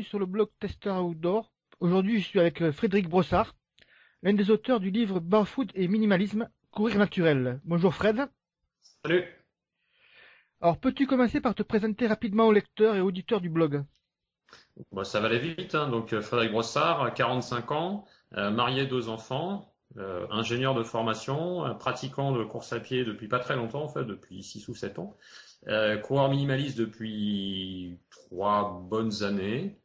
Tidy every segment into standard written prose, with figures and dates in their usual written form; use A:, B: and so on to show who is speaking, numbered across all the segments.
A: sur le blog Tester Outdoor. Aujourd'hui, je suis avec Frédéric Brossard, l'un des auteurs du livre Barefoot et Minimalisme, Courir naturel. Bonjour Fred.
B: Salut.
A: Alors, peux-tu commencer par te présenter rapidement aux lecteurs et auditeurs du blog?
B: Bon, ça va aller vite, hein. Donc, Frédéric Brossard, 45 ans, marié, 2 enfants, ingénieur de formation, pratiquant de course à pied depuis pas très longtemps, en fait, depuis 6 ou 7 ans, coureur minimaliste depuis 3 bonnes années.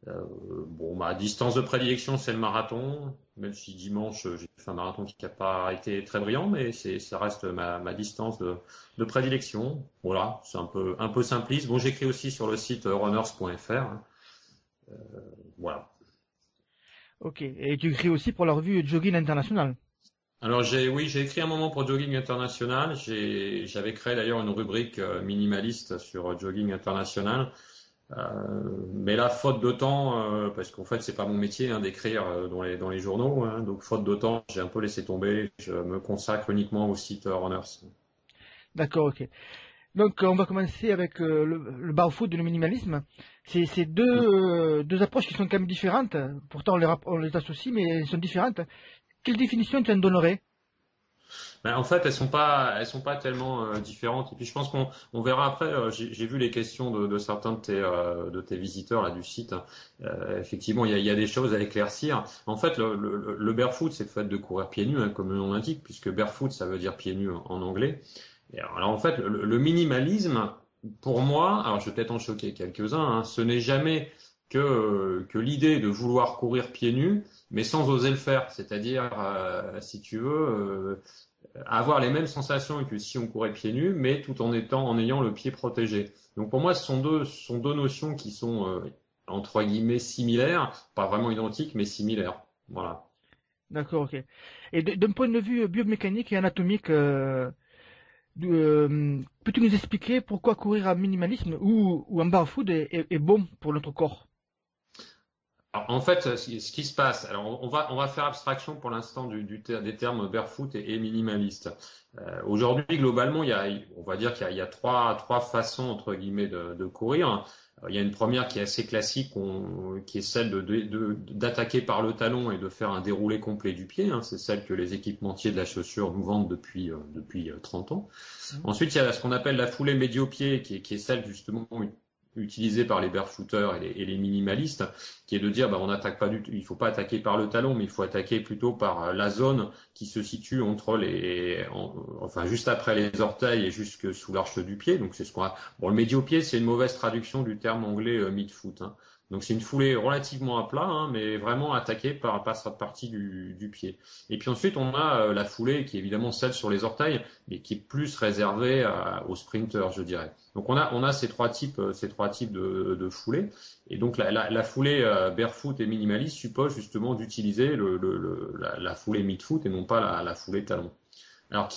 B: Bon, ma distance de prédilection, c'est le marathon, même si dimanche, j'ai fait un marathon qui n'a pas été très brillant, mais ça reste ma distance de prédilection. Voilà, c'est un peu simpliste. Bon, j'écris aussi sur le site runners.fr. Voilà.
A: Ok, et tu écris aussi pour la revue Jogging International.
B: Alors oui, j'ai écrit un moment pour Jogging International. J'avais créé d'ailleurs une rubrique minimaliste sur Jogging International. Mais là, faute de temps, parce qu'en fait, c'est pas mon métier hein, d'écrire dans les journaux, hein, donc faute de temps, j'ai un peu laissé tomber. Je me consacre uniquement au site Runners.
A: D'accord, ok. Donc, on va commencer avec le barefoot et le minimalisme. C'est deux approches qui sont quand même différentes. Pourtant, on les associe, mais elles sont différentes. Quelle définition tu en donnerais?
B: Ben, en fait, elles sont pas tellement différentes. Et puis, je pense qu'on verra après. J'ai vu les questions de certains de tes visiteurs là du site. Effectivement, il y a des choses à éclaircir. En fait, le barefoot, c'est le fait de courir pieds nus, hein, comme le nom l'indique, puisque barefoot, ça veut dire pieds nus en anglais. Et alors, en fait, le minimalisme, pour moi, alors je vais peut-être en choquer quelques-uns, hein, ce n'est jamais que l'idée de vouloir courir pieds nus, mais sans oser le faire. C'est-à-dire, si tu veux, avoir les mêmes sensations que si on courait pieds nus, mais tout en ayant le pied protégé. Donc pour moi, ce sont deux notions qui sont entre guillemets similaires, pas vraiment identiques, mais similaires. Voilà.
A: D'accord, ok. Et d'un point de vue biomécanique et anatomique, peux-tu nous expliquer pourquoi courir en minimalisme ou en barefoot est bon pour notre corps?
B: Alors, en fait, ce qui se passe, alors on va faire abstraction pour l'instant des termes barefoot et minimaliste. Aujourd'hui, globalement, on va dire qu'il y a trois façons entre guillemets de courir. Il y a une première qui est assez classique, qui est celle d'attaquer par le talon et de faire un déroulé complet du pied, hein. C'est celle que les équipementiers de la chaussure nous vendent depuis 30 ans.
A: Mhm.
B: Ensuite, il y a ce qu'on appelle la foulée médio-pied, qui est celle justement utilisée par les barefooters et les minimalistes, qui est de dire, bah, on n'attaque pas il faut pas attaquer par le talon, mais il faut attaquer plutôt par la zone qui se situe enfin juste après les orteils et jusque sous l'arche du pied. Donc c'est bon, le médio-pied, c'est une mauvaise traduction du terme anglais mid-foot, hein. Donc c'est une foulée relativement à plat, hein, mais vraiment attaquée par cette partie du pied. Et puis ensuite on a la foulée qui est évidemment celle sur les orteils, mais qui est plus réservée aux sprinters, je dirais. Donc on a ces trois types de foulées. Et donc la foulée barefoot et minimaliste suppose justement d'utiliser la foulée mid-foot et non pas la foulée talon. Alors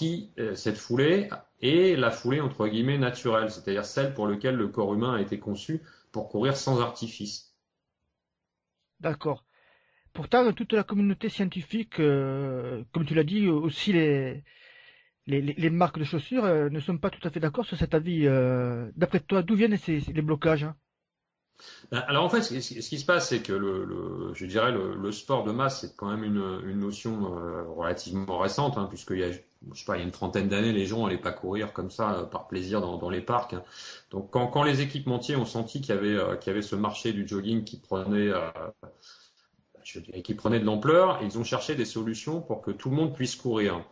B: cette foulée est la foulée entre guillemets naturelle, c'est-à-dire celle pour laquelle le corps humain a été conçu pour courir sans artifice.
A: D'accord. Pourtant, toute la communauté scientifique, comme tu l'as dit, aussi les marques de chaussures ne sont pas tout à fait d'accord sur cet avis. D'après toi, d'où viennent les blocages, hein?
B: Alors en fait, ce qui se passe, c'est que je dirais le sport de masse, c'est quand même une notion relativement récente, hein, puisqu'il y a, je sais pas, il y a une trentaine d'années, les gens allaient pas courir comme ça par plaisir dans les parcs, hein. Donc quand les équipementiers ont senti qu'il y avait ce marché du jogging qui prenait de l'ampleur, ils ont cherché des solutions pour que tout le monde puisse courir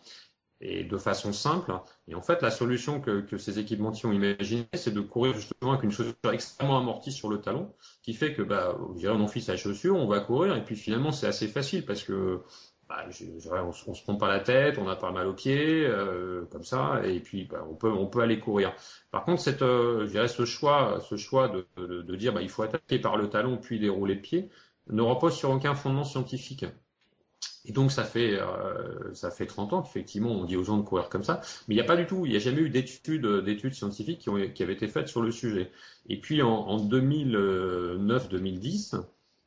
B: et de façon simple. Et en fait, la solution que ces équipementiers ont imaginée, c'est de courir justement avec une chaussure extrêmement amortie sur le talon, qui fait que, bah, je dirais, on enfile sa chaussure, on va courir, et puis finalement, c'est assez facile parce que, bah, on se prend pas la tête, on n'a pas mal aux pieds, comme ça, et puis, bah, on peut aller courir. Par contre, je dirais, ce choix de dire, bah, il faut attaquer par le talon puis dérouler le pied, ne repose sur aucun fondement scientifique. Et donc ça fait 30 ans qu'effectivement on dit aux gens de courir comme ça, mais il n'y a pas du tout, il n'y a jamais eu d'études scientifiques qui avaient été faites sur le sujet. Et puis en 2009-2010,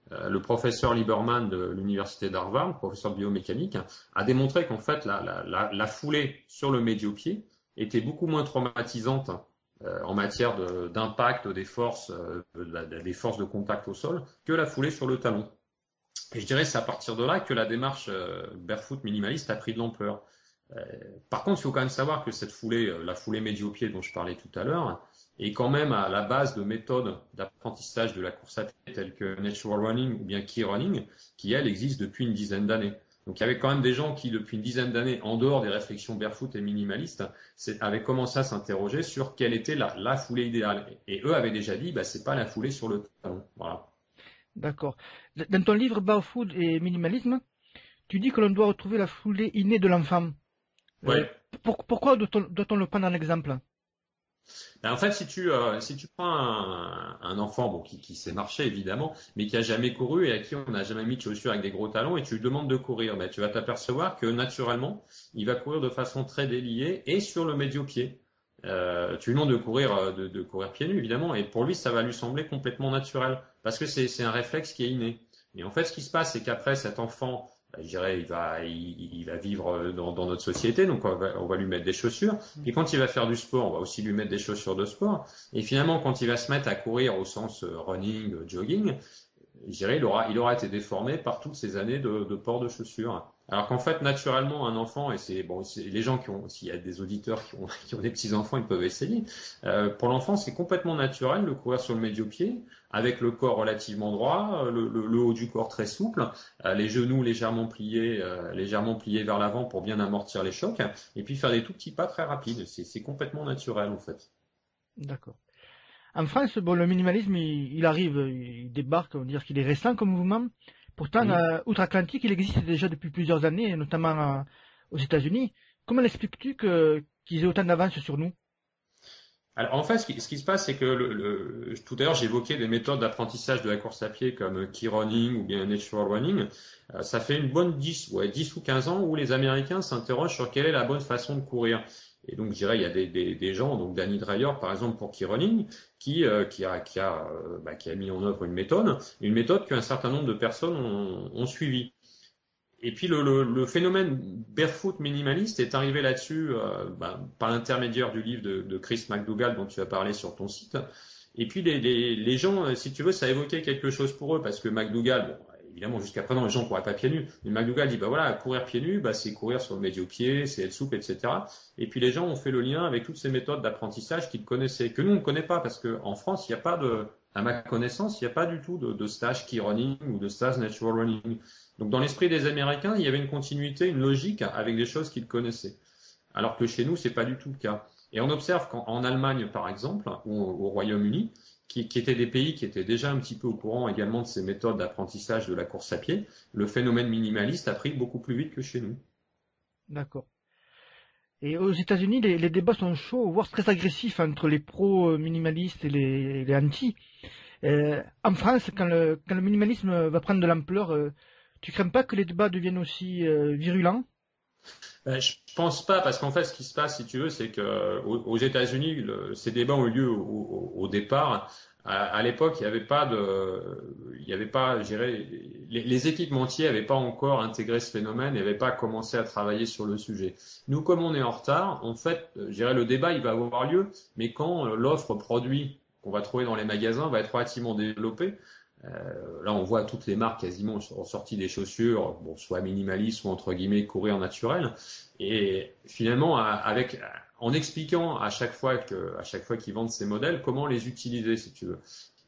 B: le professeur Lieberman de l'université d'Harvard, professeur de biomécanique, a démontré qu'en fait la foulée sur le médio-pied était beaucoup moins traumatisante en matière d'impact des forces, des forces de contact au sol, que la foulée sur le talon. Et je dirais c'est à partir de là que la démarche barefoot minimaliste a pris de l'ampleur. Euh, Par contre, il faut quand même savoir que cette foulée, la foulée médio-pied dont je parlais tout à l'heure, est quand même à la base de méthodes d'apprentissage de la course à pied telles que natural running ou bien key running, qui elles existent depuis une dizaine d'années. Donc il y avait quand même des gens qui, depuis une dizaine d'années, en dehors des réflexions barefoot et minimalistes, avaient commencé à s'interroger sur quelle était la foulée idéale. Et eux avaient déjà dit, bah, c'est pas la foulée sur le talon. Voilà.
A: D'accord. Dans ton livre Barefoot et minimalisme, tu dis que l'on doit retrouver la foulée innée de l'enfant. Euh,
B: Ouais.
A: Pourquoi doit-on le prendre en exemple?
B: Ben, en fait, si tu prends un enfant bon, qui sait marcher évidemment, mais qui a jamais couru et à qui on n'a jamais mis de chaussures avec des gros talons et tu lui demandes de courir, ben, tu vas t'apercevoir que naturellement, il va courir de façon très déliée et sur le médio-pied. Tu lui demandes de courir pieds nus évidemment, et pour lui, ça va lui sembler complètement naturel parce que c'est un réflexe qui est inné. Et en fait, ce qui se passe, c'est qu'après cet enfant, ben, je dirais, il va vivre dans notre société, donc on va lui mettre des chaussures. Puis quand il va faire du sport, on va aussi lui mettre des chaussures de sport. Et finalement, quand il va se mettre à courir au sens running, jogging, je dirais, il aura été déformé par toutes ces années de port de chaussures. Alors qu'en fait, naturellement, un enfant, et c'est bon, les gens qui ont, s'il y a des auditeurs qui ont des petits enfants, ils peuvent essayer. Pour l'enfant, c'est complètement naturel de courir sur le médio-pied, avec le corps relativement droit, le haut du corps très souple, les genoux légèrement pliés vers l'avant pour bien amortir les chocs, et puis faire des tout petits pas très rapides. C'est complètement naturel en fait.
A: D'accord. En France, bon, le minimalisme, il arrive, il débarque, on va dire qu'il est récent comme mouvement. Pourtant,
B: Mmh.
A: outre-Atlantique, il existe déjà depuis plusieurs années, notamment aux États-Unis. Comment l'expliques-tu qu'ils aient autant d'avance sur nous?
B: Alors en fait, ce qui se passe, c'est que tout à l'heure j'évoquais des méthodes d'apprentissage de la course à pied comme key running ou bien natural running. Ça fait une bonne 10 ou 15 ans où les Américains s'interrogent sur quelle est la bonne façon de courir. Et donc je dirais il y a des gens, donc Danny Dreyer par exemple pour key running, qui a mis en œuvre une méthode qu'un certain nombre de personnes ont suivie. Et puis le phénomène barefoot minimaliste est arrivé là-dessus par l'intermédiaire du livre de Chris McDougall dont tu as parlé sur ton site. Et puis les gens, si tu veux, ça a évoqué quelque chose pour eux parce que McDougall, bon, évidemment jusqu'à présent les gens couraient pas pieds nus, mais McDougall dit bah voilà, courir pieds nus, bah c'est courir sur le médio-pied, c'est être souple, etc. Et puis les gens ont fait le lien avec toutes ces méthodes d'apprentissage qu'ils connaissaient, que nous on ne connaît pas parce qu'en France il n'y a pas à ma connaissance, il n'y a pas du tout de stage key running ou de stage natural running. Donc dans l'esprit des Américains, il y avait une continuité, une logique avec des choses qu'ils connaissaient. Alors que chez nous, c'est pas du tout le cas. Et on observe qu'en Allemagne, par exemple, ou au Royaume-Uni, qui étaient des pays qui étaient déjà un petit peu au courant également de ces méthodes d'apprentissage de la course à pied, le phénomène minimaliste a pris beaucoup plus vite que chez nous.
A: D'accord. Et aux États-Unis, les débats sont chauds, voire très agressifs entre les pros minimalistes et les anti. En France, quand le minimalisme va prendre de l'ampleur, tu crains pas que les débats deviennent aussi virulents?
B: Je pense pas, parce qu'en fait, ce qui se passe, si tu veux, c'est que aux États-Unis, ces débats ont eu lieu au départ. À l'époque, il y avait pas, je dirais, les équipementiers n'avaient pas encore intégré ce phénomène, n'avaient pas commencé à travailler sur le sujet. Nous, comme on est en retard, en fait, je dirais, le débat, il va avoir lieu, mais quand l'offre produit qu'on va trouver dans les magasins va être relativement développée. Là, on voit toutes les marques quasiment ont sorti des chaussures, bon, soit minimalistes, soit entre guillemets courir naturel. Et finalement, en expliquant à chaque fois qu'ils vendent ces modèles, comment les utiliser, si tu veux.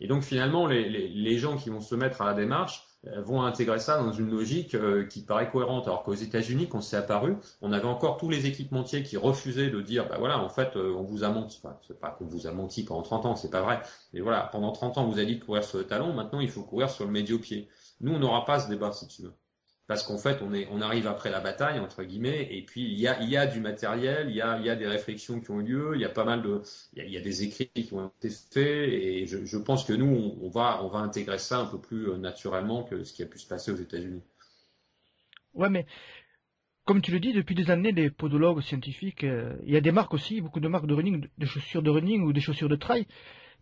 B: Et donc finalement, les gens qui vont se mettre à la démarche vont intégrer ça dans une logique qui paraît cohérente. Alors qu'aux États-Unis, quand c'est apparu, on avait encore tous les équipementiers qui refusaient de dire, bah voilà, en fait, on vous a menti. Enfin, c'est pas qu'on vous a menti pendant 30 ans, c'est pas vrai. Mais voilà, pendant 30 ans, vous avez dit de courir sur le talon, maintenant il faut courir sur le médio-pied. Nous, on n'aura pas ce débat, si tu veux. Parce qu'en fait, on arrive après la bataille, entre guillemets, et puis il y a du matériel, il y a des réflexions qui ont eu lieu, il y a pas mal il y a des écrits qui ont été faits, et je pense que nous, on va intégrer ça un peu plus naturellement que ce qui a pu se passer aux États-Unis.
A: Ouais, mais comme tu le dis, depuis des années, les podologues scientifiques, il y a des marques aussi, beaucoup de marques de running, de chaussures de running ou des chaussures de trail,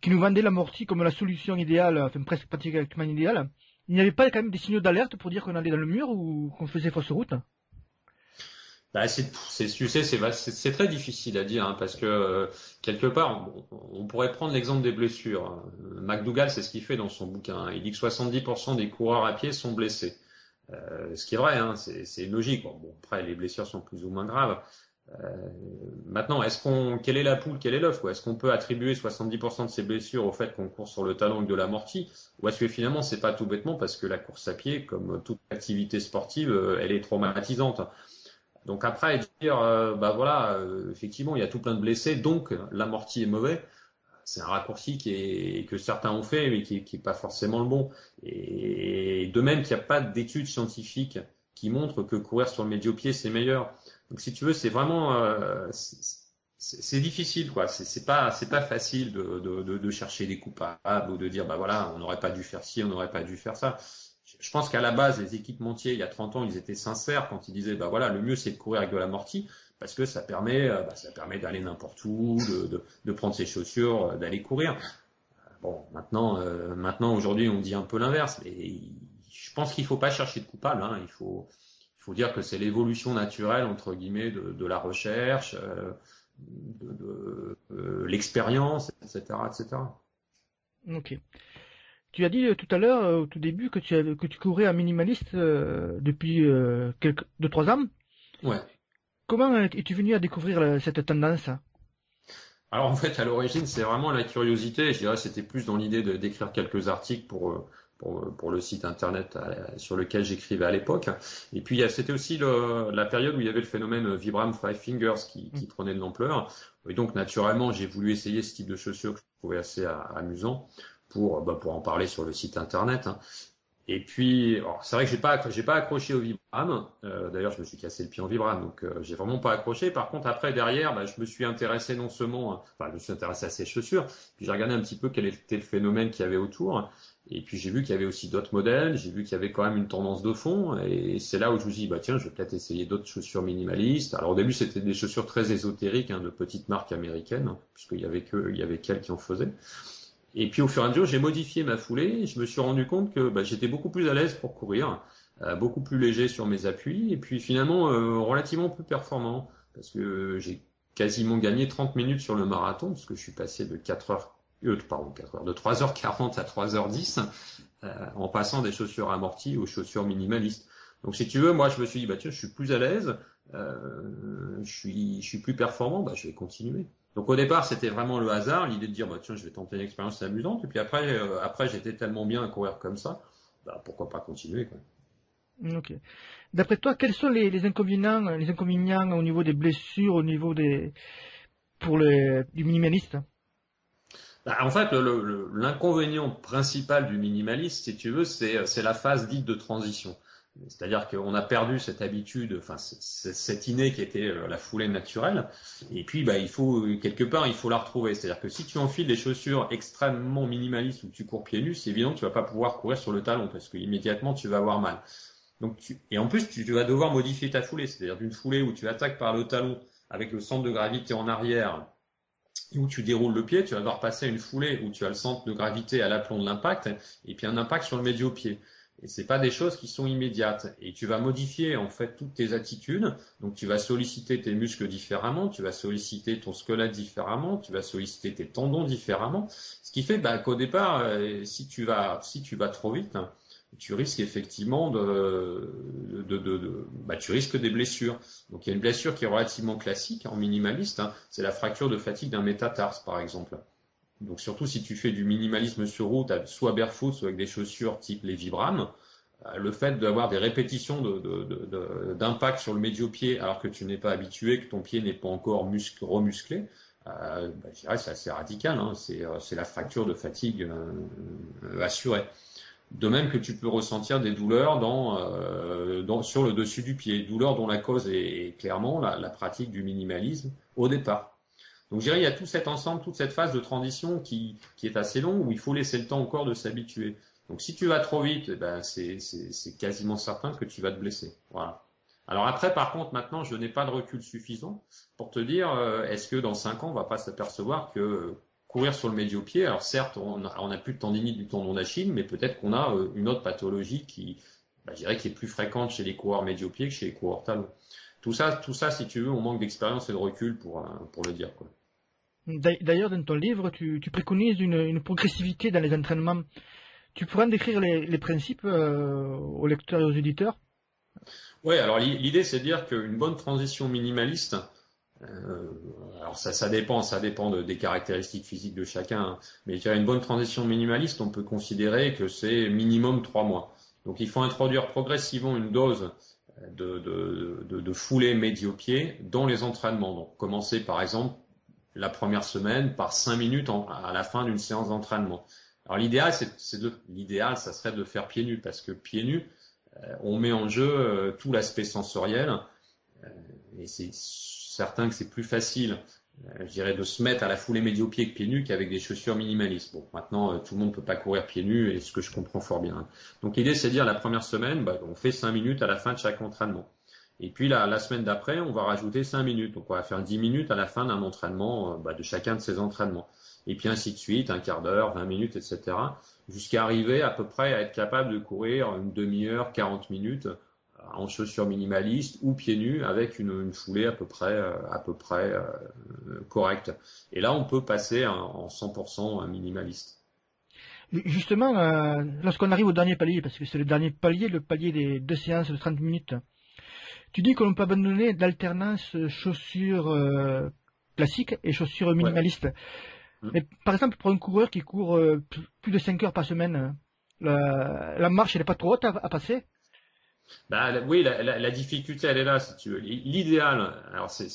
A: qui nous vendaient l'amorti comme la solution idéale, enfin presque pratiquement idéale. Il n'y avait pas quand même des signaux d'alerte pour dire qu'on allait dans le mur ou qu'on faisait fausse route?
B: Tu sais, c'est très difficile à dire, hein, parce que quelque part, on pourrait prendre l'exemple des blessures. McDougall, c'est ce qu'il fait dans son bouquin, hein. Il dit que 70% des coureurs à pied sont blessés. Ce qui est vrai, hein, c'est logique. Bon, après, les blessures sont plus ou moins graves. Maintenant, quelle est la poule, quel est l'œuf, quoi? Est-ce qu'on peut attribuer 70% de ces blessures au fait qu'on court sur le talon avec de l'amorti, ou est-ce que finalement c'est pas tout bêtement parce que la course à pied, comme toute activité sportive, elle est traumatisante. Donc après dire, effectivement, il y a tout plein de blessés, donc l'amorti est mauvais. C'est un raccourci que certains ont fait, mais qui est pas forcément le bon. Et de même qu'il n'y a pas d'études scientifiques qui montrent que courir sur le médio-pied c'est meilleur. Donc si tu veux, c'est vraiment c'est difficile, quoi. C'est pas facile de chercher des coupables ou de dire bah voilà, on n'aurait pas dû faire ci, on n'aurait pas dû faire ça. Je pense qu'à la base, les équipementiers, il y a 30 ans, ils étaient sincères quand ils disaient bah voilà, le mieux c'est de courir avec de l'amorti parce que ça permet d'aller n'importe où, de prendre ses chaussures, d'aller courir. Bon, maintenant aujourd'hui, on dit un peu l'inverse, mais je pense qu'il faut pas chercher de coupable, hein. Il faut dire que c'est l'évolution naturelle entre guillemets de la recherche, l'expérience, etc., etc.
A: Ok. Tu as dit tout à l'heure, au tout début, que tu courais en minimaliste depuis 2-3 ans.
B: Ouais.
A: Comment es-tu venu à découvrir cette tendance?
B: Alors en fait, à l'origine, c'est vraiment la curiosité. Je dirais, c'était plus dans l'idée d'écrire quelques articles pour le site internet sur lequel j'écrivais à l'époque. Et puis c'était aussi la période où il y avait le phénomène Vibram Five Fingers qui prenait de l'ampleur. Et donc naturellement, j'ai voulu essayer ce type de chaussures que je trouvais assez amusant pour en parler sur le site internet, hein. Et puis, c'est vrai que j'ai pas accroché au Vibram. D'ailleurs, je me suis cassé le pied en Vibram, donc j'ai vraiment pas accroché. Par contre, après, derrière, je me suis intéressé non seulement, je me suis intéressé à ces chaussures, puis j'ai regardé un petit peu quel était le phénomène qu'il y avait autour. Et puis j'ai vu qu'il y avait aussi d'autres modèles. J'ai vu qu'il y avait quand même une tendance de fond. Et c'est là où je me suis dit, bah tiens, je vais peut-être essayer d'autres chaussures minimalistes. Alors au début, c'était des chaussures très ésotériques, hein, de petites marques américaines, hein, puisqu'il y avait qu'elles qui en faisaient. Et puis au fur et à mesure, j'ai modifié ma foulée et je me suis rendu compte que j'étais beaucoup plus à l'aise pour courir, beaucoup plus léger sur mes appuis et puis finalement relativement plus performant parce que j'ai quasiment gagné 30 minutes sur le marathon parce que je suis passé de 4 heures, de 3h40 à 3h10 en passant des chaussures amorties aux chaussures minimalistes. Donc si tu veux, moi je me suis dit tiens, je suis plus à l'aise, je suis plus performant, je vais continuer. Donc au départ, c'était vraiment le hasard, l'idée de dire tiens, je vais tenter une expérience amusante. Et puis après j'étais tellement bien à courir comme ça, pourquoi pas continuer, quoi.
A: Ok. D'après toi, quels sont les inconvénients au niveau des blessures, au niveau du minimaliste?
B: En fait, l'inconvénient principal du minimaliste, si tu veux, c'est la phase dite de transition. C'est-à-dire qu'on a perdu cette habitude, enfin cette innée qui était la foulée naturelle, et puis il faut quelque part il faut la retrouver. C'est-à-dire que si tu enfiles des chaussures extrêmement minimalistes ou que tu cours pieds nus, c'est évident que tu vas pas pouvoir courir sur le talon parce que immédiatement tu vas avoir mal. Donc et en plus tu vas devoir modifier ta foulée, c'est-à-dire d'une foulée où tu attaques par le talon avec le centre de gravité en arrière et où tu déroules le pied, tu vas devoir passer à une foulée où tu as le centre de gravité à l'aplomb de l'impact et puis un impact sur le médio-pied. Et c'est pas des choses qui sont immédiates. Et tu vas modifier en fait toutes tes attitudes. Donc tu vas solliciter tes muscles différemment, tu vas solliciter ton squelette différemment, tu vas solliciter tes tendons différemment. Ce qui fait qu'au départ, si tu vas trop vite, tu risques effectivement tu risques des blessures. Donc il y a une blessure qui est relativement classique en minimaliste, hein, c'est la fracture de fatigue d'un métatarse par exemple. Donc surtout si tu fais du minimalisme sur route, soit barefoot, soit avec des chaussures type les Vibram, le fait d'avoir des répétitions d'impact sur le médio-pied alors que tu n'es pas habitué, que ton pied n'est pas encore remusclé, je dirais c'est assez radical, hein, c'est la fracture de fatigue assurée. De même que tu peux ressentir des douleurs sur le dessus du pied, douleurs dont la cause est clairement la pratique du minimalisme au départ. Donc je dirais il y a tout cet ensemble, toute cette phase de transition qui est assez longue où il faut laisser le temps au corps de s'habituer. Donc si tu vas trop vite, c'est quasiment certain que tu vas te blesser. Voilà. Alors après, par contre, maintenant, je n'ai pas de recul suffisant pour te dire, est-ce que dans 5 ans, on va pas s'apercevoir que courir sur le médio-pied, alors certes, on a plus de tendinite du tendon d'Achille, mais peut-être qu'on a une autre pathologie je dirais, qui est plus fréquente chez les coureurs médio-pieds que chez les coureurs talons. Tout ça, si tu veux, on manque d'expérience et de recul pour le dire, quoi.
A: D'ailleurs, dans ton livre, tu préconises une progressivité dans les entraînements. Tu pourrais en décrire les principes aux lecteurs et aux éditeurs?
B: Ouais, alors l'idée c'est de dire qu'une bonne transition minimaliste, euh, alors ça dépend des caractéristiques physiques de chacun, hein, mais je dirais une bonne transition minimaliste, on peut considérer que c'est minimum 3 mois. Donc il faut introduire progressivement une dose de foulée médio-pied dans les entraînements. Donc commencer par exemple la première semaine par 5 minutes à la fin d'une séance d'entraînement. Alors l'idéal, ça serait de faire pieds nus, parce que pieds nus, on met en jeu tout l'aspect sensoriel, et c'est certain que c'est plus facile, je dirais, de se mettre à la foulée médio-pied que pieds nus qu'avec des chaussures minimalistes. Bon, maintenant, tout le monde peut pas courir pieds nus, et ce que je comprends fort bien, hein. Donc l'idée, c'est de dire la première semaine, on fait 5 minutes à la fin de chaque entraînement. Et puis la semaine d'après, on va rajouter 5 minutes. Donc on va faire 10 minutes à la fin d'un entraînement, de chacun de ces entraînements. Et puis ainsi de suite, un quart d'heure, 20 minutes, etc. Jusqu'à arriver à peu près à être capable de courir une demi-heure, 40 minutes en chaussures minimalistes ou pieds nus avec une foulée à peu près correcte. Et là, on peut passer en 100% minimaliste.
A: Justement, lorsqu'on arrive au dernier palier, parce que c'est le dernier palier, le palier des 2 séances de 30 minutes, tu dis que l'on peut abandonner d'alternance chaussures classiques et chaussures
B: Ouais.
A: minimalistes.
B: Mm.
A: Mais par exemple, pour un coureur qui court plus de 5 heures par semaine, la marche, elle n'est pas trop haute à passer?
B: Oui, la difficulté, elle est là, si tu veux. L'idéal, alors c'est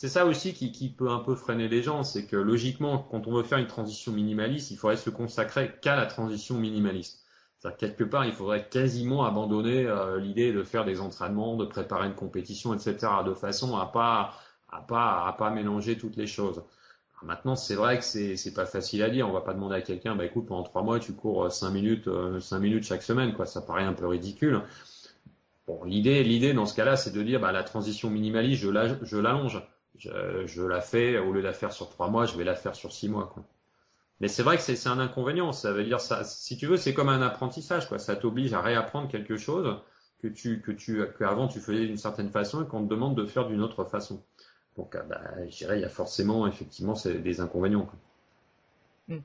B: ça aussi qui peut un peu freiner les gens, c'est que logiquement, quand on veut faire une transition minimaliste, il faudrait se consacrer qu'à la transition minimaliste. C'est-à-dire quelque part, il faudrait quasiment abandonner l'idée de faire des entraînements, de préparer une compétition, etc., de façon à pas mélanger toutes les choses. Alors maintenant, c'est vrai que c'est pas facile à dire. On va pas demander à quelqu'un, écoute, pendant 3 mois, tu cours 5 minutes chaque semaine, quoi. Ça paraît un peu ridicule. Bon, l'idée dans ce cas-là, c'est de dire, la transition minimaliste, je l'allonge. Je la fais, au lieu de la faire sur 3 mois, je vais la faire sur 6 mois, quoi. Mais c'est vrai que c'est un inconvénient. Ça veut dire ça, si tu veux, c'est comme un apprentissage, quoi. Ça t'oblige à réapprendre quelque chose qu'avant tu faisais d'une certaine façon et qu'on te demande de faire d'une autre façon. Donc, je dirais, il y a forcément, effectivement, des inconvénients, quoi.
A: Hmm.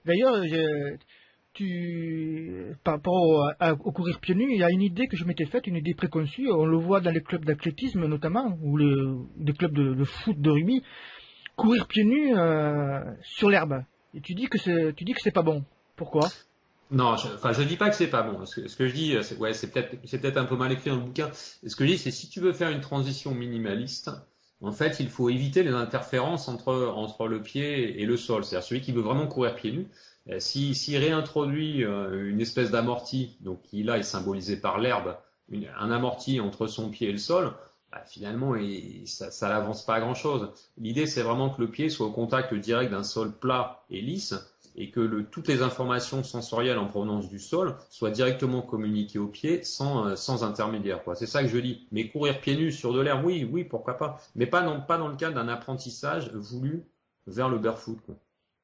A: D'ailleurs, par rapport au courir pieds nus, il y a une idée que je m'étais faite, une idée préconçue. On le voit dans les clubs d'athlétisme notamment, ou des clubs de foot, de rugby, courir pieds nus sur l'herbe. Et tu dis que c'est pas bon. Pourquoi?
B: Non, je dis pas que c'est pas bon. Ce que je dis, c'est peut-être un peu mal écrit dans le bouquin. Ce que je dis, c'est si tu veux faire une transition minimaliste, en fait, il faut éviter les interférences entre le pied et le sol. C'est-à-dire celui qui veut vraiment courir pieds nus, s'il réintroduit une espèce d'amorti, donc qui là est symbolisé par l'herbe, un amorti entre son pied et le sol, finalement, ça n'avance pas à grand-chose. L'idée, c'est vraiment que le pied soit au contact direct d'un sol plat et lisse, et que toutes les informations sensorielles en provenance du sol soient directement communiquées au pied sans intermédiaire, quoi. C'est ça que je dis. Mais courir pieds nus sur de l'herbe, oui, oui, pourquoi pas. Mais pas dans le cadre d'un apprentissage voulu vers le barefoot, quoi.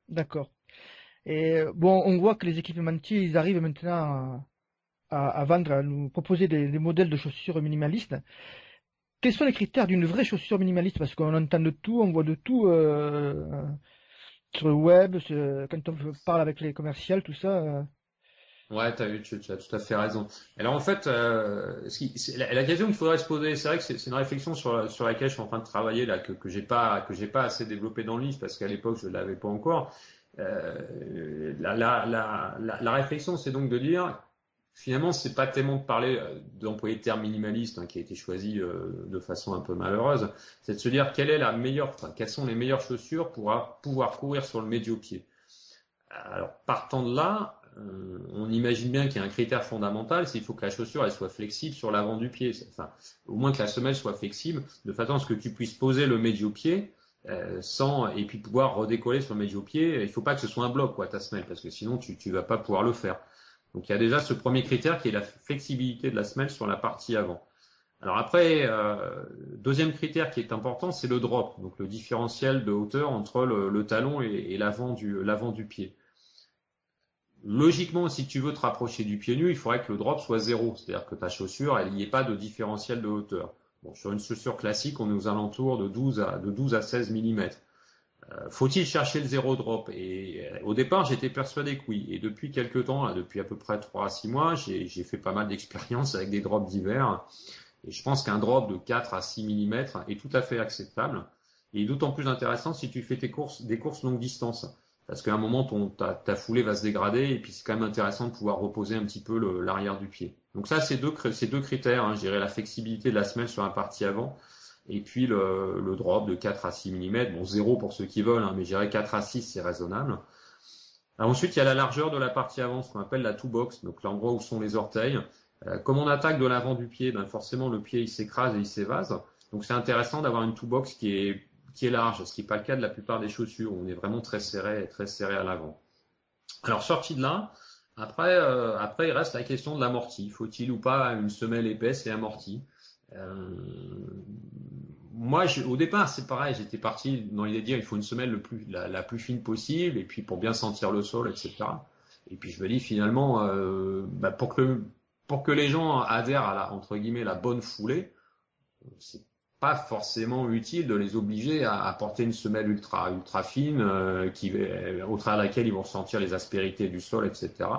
A: D'accord. Et bon, on voit que les équipementiers, ils arrivent maintenant à vendre, à nous proposer des modèles de chaussures minimalistes. Quels sont les critères d'une vraie chaussure minimaliste? Parce qu'on entend de tout, on voit de tout sur le web, quand on parle avec les commerciales, tout ça.
B: Ouais, tu as tout à fait raison. Alors en fait, la question qu'il faudrait se poser, c'est vrai que c'est une réflexion sur laquelle je suis en train de travailler là, que j'ai pas assez développé dans le livre parce qu'à l'époque je l'avais pas encore. La réflexion, c'est donc de dire, finalement, c'est pas tellement de parler d'employer le terme minimaliste, hein, qui a été choisi de façon un peu malheureuse, c'est de se dire quelles sont les meilleures chaussures pour pouvoir courir sur le médio-pied. Alors, partant de là, on imagine bien qu'il y a un critère fondamental, c'est qu'il faut que la chaussure elle soit flexible sur l'avant du pied. Enfin, au moins que la semelle soit flexible, de façon à ce que tu puisses poser le médio-pied et puis pouvoir redécoller sur le médio-pied. Il ne faut pas que ce soit un bloc, quoi, ta semelle, parce que sinon tu vas pas pouvoir le faire. Donc il y a déjà ce premier critère qui est la flexibilité de la semelle sur la partie avant. Alors après, deuxième critère qui est important, c'est le drop, donc le différentiel de hauteur entre le talon et l'avant du pied. Logiquement, si tu veux te rapprocher du pied nu, il faudrait que le drop soit zéro, c'est-à-dire que ta chaussure, il n'y ait pas de différentiel de hauteur. Bon, sur une chaussure classique, on est aux alentours de 12 à 16 mm. Faut-il chercher le zéro drop? Et au départ, j'étais persuadé que oui. Et depuis quelques temps, là, depuis à peu près 3 à 6 mois, j'ai fait pas mal d'expériences avec des drops d'hiver. Et je pense qu'un drop de 4 à 6 mm est tout à fait acceptable. Et d'autant plus intéressant si tu fais des courses longue distance. Parce qu'à un moment, ta foulée va se dégrader et puis c'est quand même intéressant de pouvoir reposer un petit peu l'arrière du pied. Donc ça, c'est deux critères, hein, je dirais la flexibilité de la semelle sur la partie avant et puis le drop de 4 à 6 mm. Bon, 0 pour ceux qui veulent, hein, mais je dirais 4 à 6, c'est raisonnable. Alors ensuite, il y a la largeur de la partie avant, ce qu'on appelle la toe box, donc l'endroit où sont les orteils. Comme on attaque de l'avant du pied, ben forcément le pied il s'écrase et il s'évase. Donc c'est intéressant d'avoir une toe box qui est large, ce qui n'est pas le cas de la plupart des chaussures, où on est vraiment très serré à l'avant. Alors sorti de là, après il reste la question de l'amorti. Faut-il ou pas une semelle épaisse et amortie? Moi, au départ, c'est pareil, j'étais parti dans l'idée de dire il faut une semelle la plus fine possible, et puis pour bien sentir le sol, etc. Et puis je me dis finalement, pour que les gens adhèrent à entre guillemets la bonne foulée, c'est pas forcément utile de les obliger à porter une semelle ultra fine, au travers de laquelle ils vont ressentir les aspérités du sol, etc.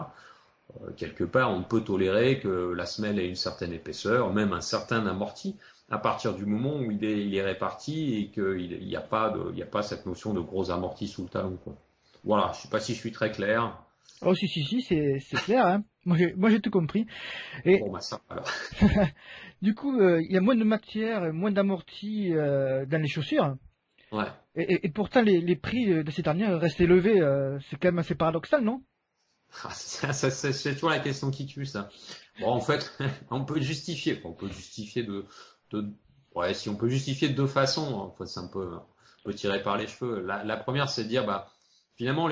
B: Quelque part, on peut tolérer que la semelle ait une certaine épaisseur, même un certain amorti, à partir du moment où il est réparti et qu'il n'y a pas cette notion de gros amorti sous le talon, quoi. Voilà, je sais pas si je suis très clair.
A: Oh si, c'est clair, hein. Moi j'ai tout compris. Et
B: Bon, bah ça, alors.
A: du coup, il y a moins de matière, moins d'amorti dans les chaussures.
B: Ouais.
A: Et pourtant, les prix de ces dernières restent élevés. C'est quand même assez paradoxal, non?
B: C'est toujours la question qui tue, ça. Bon, en fait, on peut justifier. On peut justifier ouais, si on peut justifier de deux façons, en fait, c'est un peu tiré par les cheveux. La première, c'est de dire, bah, finalement,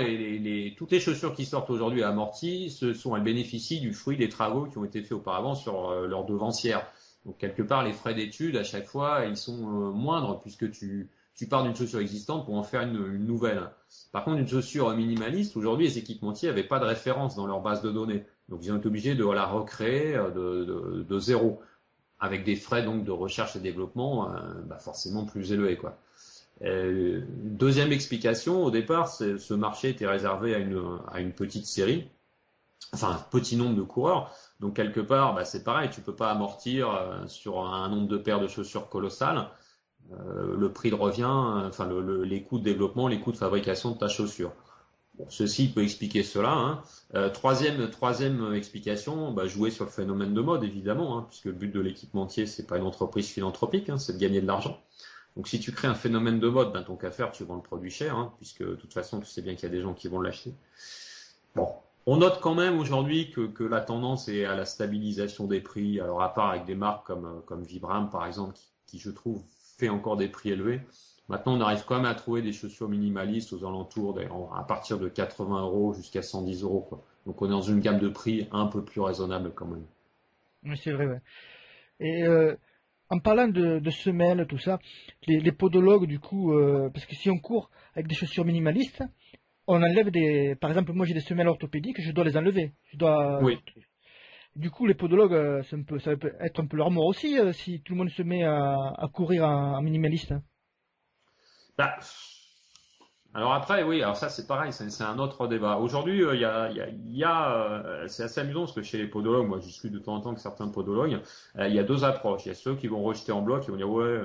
B: toutes les chaussures qui sortent aujourd'hui amorties, elles bénéficient du fruit des travaux qui ont été faits auparavant sur leur devancière. Donc, quelque part, les frais d'études, à chaque fois, ils sont moindres puisque tu pars d'une chaussure existante pour en faire une nouvelle. Par contre, une chaussure minimaliste, aujourd'hui, les équipementiers n'avaient pas de référence dans leur base de données. Donc, ils ont été obligés de la recréer de zéro, avec des frais donc de recherche et développement forcément plus élevés, quoi. Deuxième explication, au départ, ce marché était réservé à une petite série, enfin un petit nombre de coureurs. Donc quelque part, c'est pareil, tu peux pas amortir sur un nombre de paires de chaussures colossal. Le prix de revient, enfin les coûts de développement, les coûts de fabrication de ta chaussure. Bon, ceci peut expliquer cela, hein. Troisième explication, jouer sur le phénomène de mode, évidemment, hein, puisque le but de l'équipementier, c'est pas une entreprise philanthropique, hein, c'est de gagner de l'argent. Donc si tu crées un phénomène de mode, ton qu'à faire, tu vends le produit cher, hein, puisque de toute façon, tu sais bien qu'il y a des gens qui vont l'acheter. Bon, on note quand même aujourd'hui que la tendance est à la stabilisation des prix. Alors à part avec des marques comme Vibram, par exemple, qui je trouve fait encore des prix élevés. Maintenant, on arrive quand même à trouver des chaussures minimalistes aux alentours à partir de 80 € jusqu'à 110 €, quoi. Donc on est dans une gamme de prix un peu plus raisonnable quand même.
A: Oui, c'est vrai, ouais. Et en parlant de semelles, tout ça, les podologues, du coup, parce que si on court avec des chaussures minimalistes, on enlève par exemple, moi j'ai des semelles orthopédiques, je dois les enlever.
B: Oui.
A: Du coup, les podologues, ça peut être un peu leur mort aussi, si tout le monde se met à courir en minimaliste.
B: Bah, alors après, oui, alors ça c'est pareil, c'est un autre débat. Aujourd'hui, c'est assez amusant parce que chez les podologues, moi j'y suis de temps en temps avec certains podologues, il y a deux approches. Il y a ceux qui vont rejeter en bloc, qui vont dire ouais,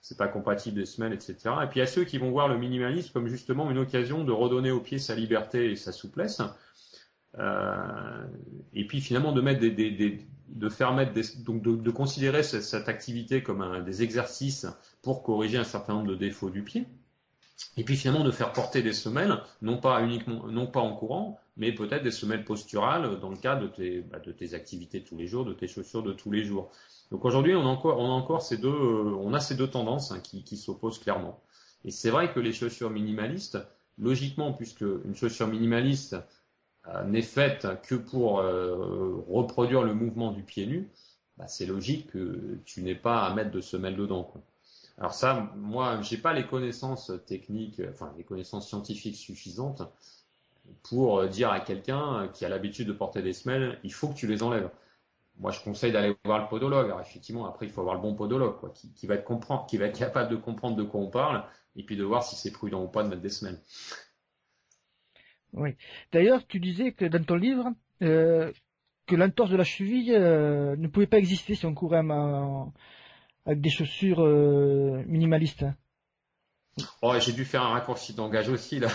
B: c'est pas compatible des semelles, etc. Et puis il y a ceux qui vont voir le minimalisme comme justement une occasion de redonner au pied sa liberté et sa souplesse. Et puis finalement de mettre de faire mettre donc de considérer cette activité comme des exercices pour corriger un certain nombre de défauts du pied. Et puis finalement de faire porter des semelles, non pas en courant, mais peut-être des semelles posturales dans le cadre de tes activités de tous les jours, de tes chaussures de tous les jours. Donc aujourd'hui, on a ces deux tendances, hein, qui s'opposent clairement. Et c'est vrai que les chaussures minimalistes, logiquement, puisque une chaussure minimaliste n'est faite que pour reproduire le mouvement du pied nu, c'est logique que tu n'aies pas à mettre de semelle dedans, quoi. Alors ça, moi, j'ai pas les connaissances techniques, enfin les connaissances scientifiques suffisantes pour dire à quelqu'un qui a l'habitude de porter des semelles, il faut que tu les enlèves. moi, je conseille d'aller voir le podologue. Alors, effectivement, après, il faut avoir le bon podologue, quoi, qui va qui va être capable de comprendre de quoi on parle, et puis de voir si c'est prudent ou pas de mettre des semelles.
A: Oui. D'ailleurs, tu disais que dans ton livre, euh, que l'entorse de la cheville ne pouvait pas exister si on courait avec des chaussures minimalistes.
B: Oh, j'ai dû faire un raccourci de langage aussi, là.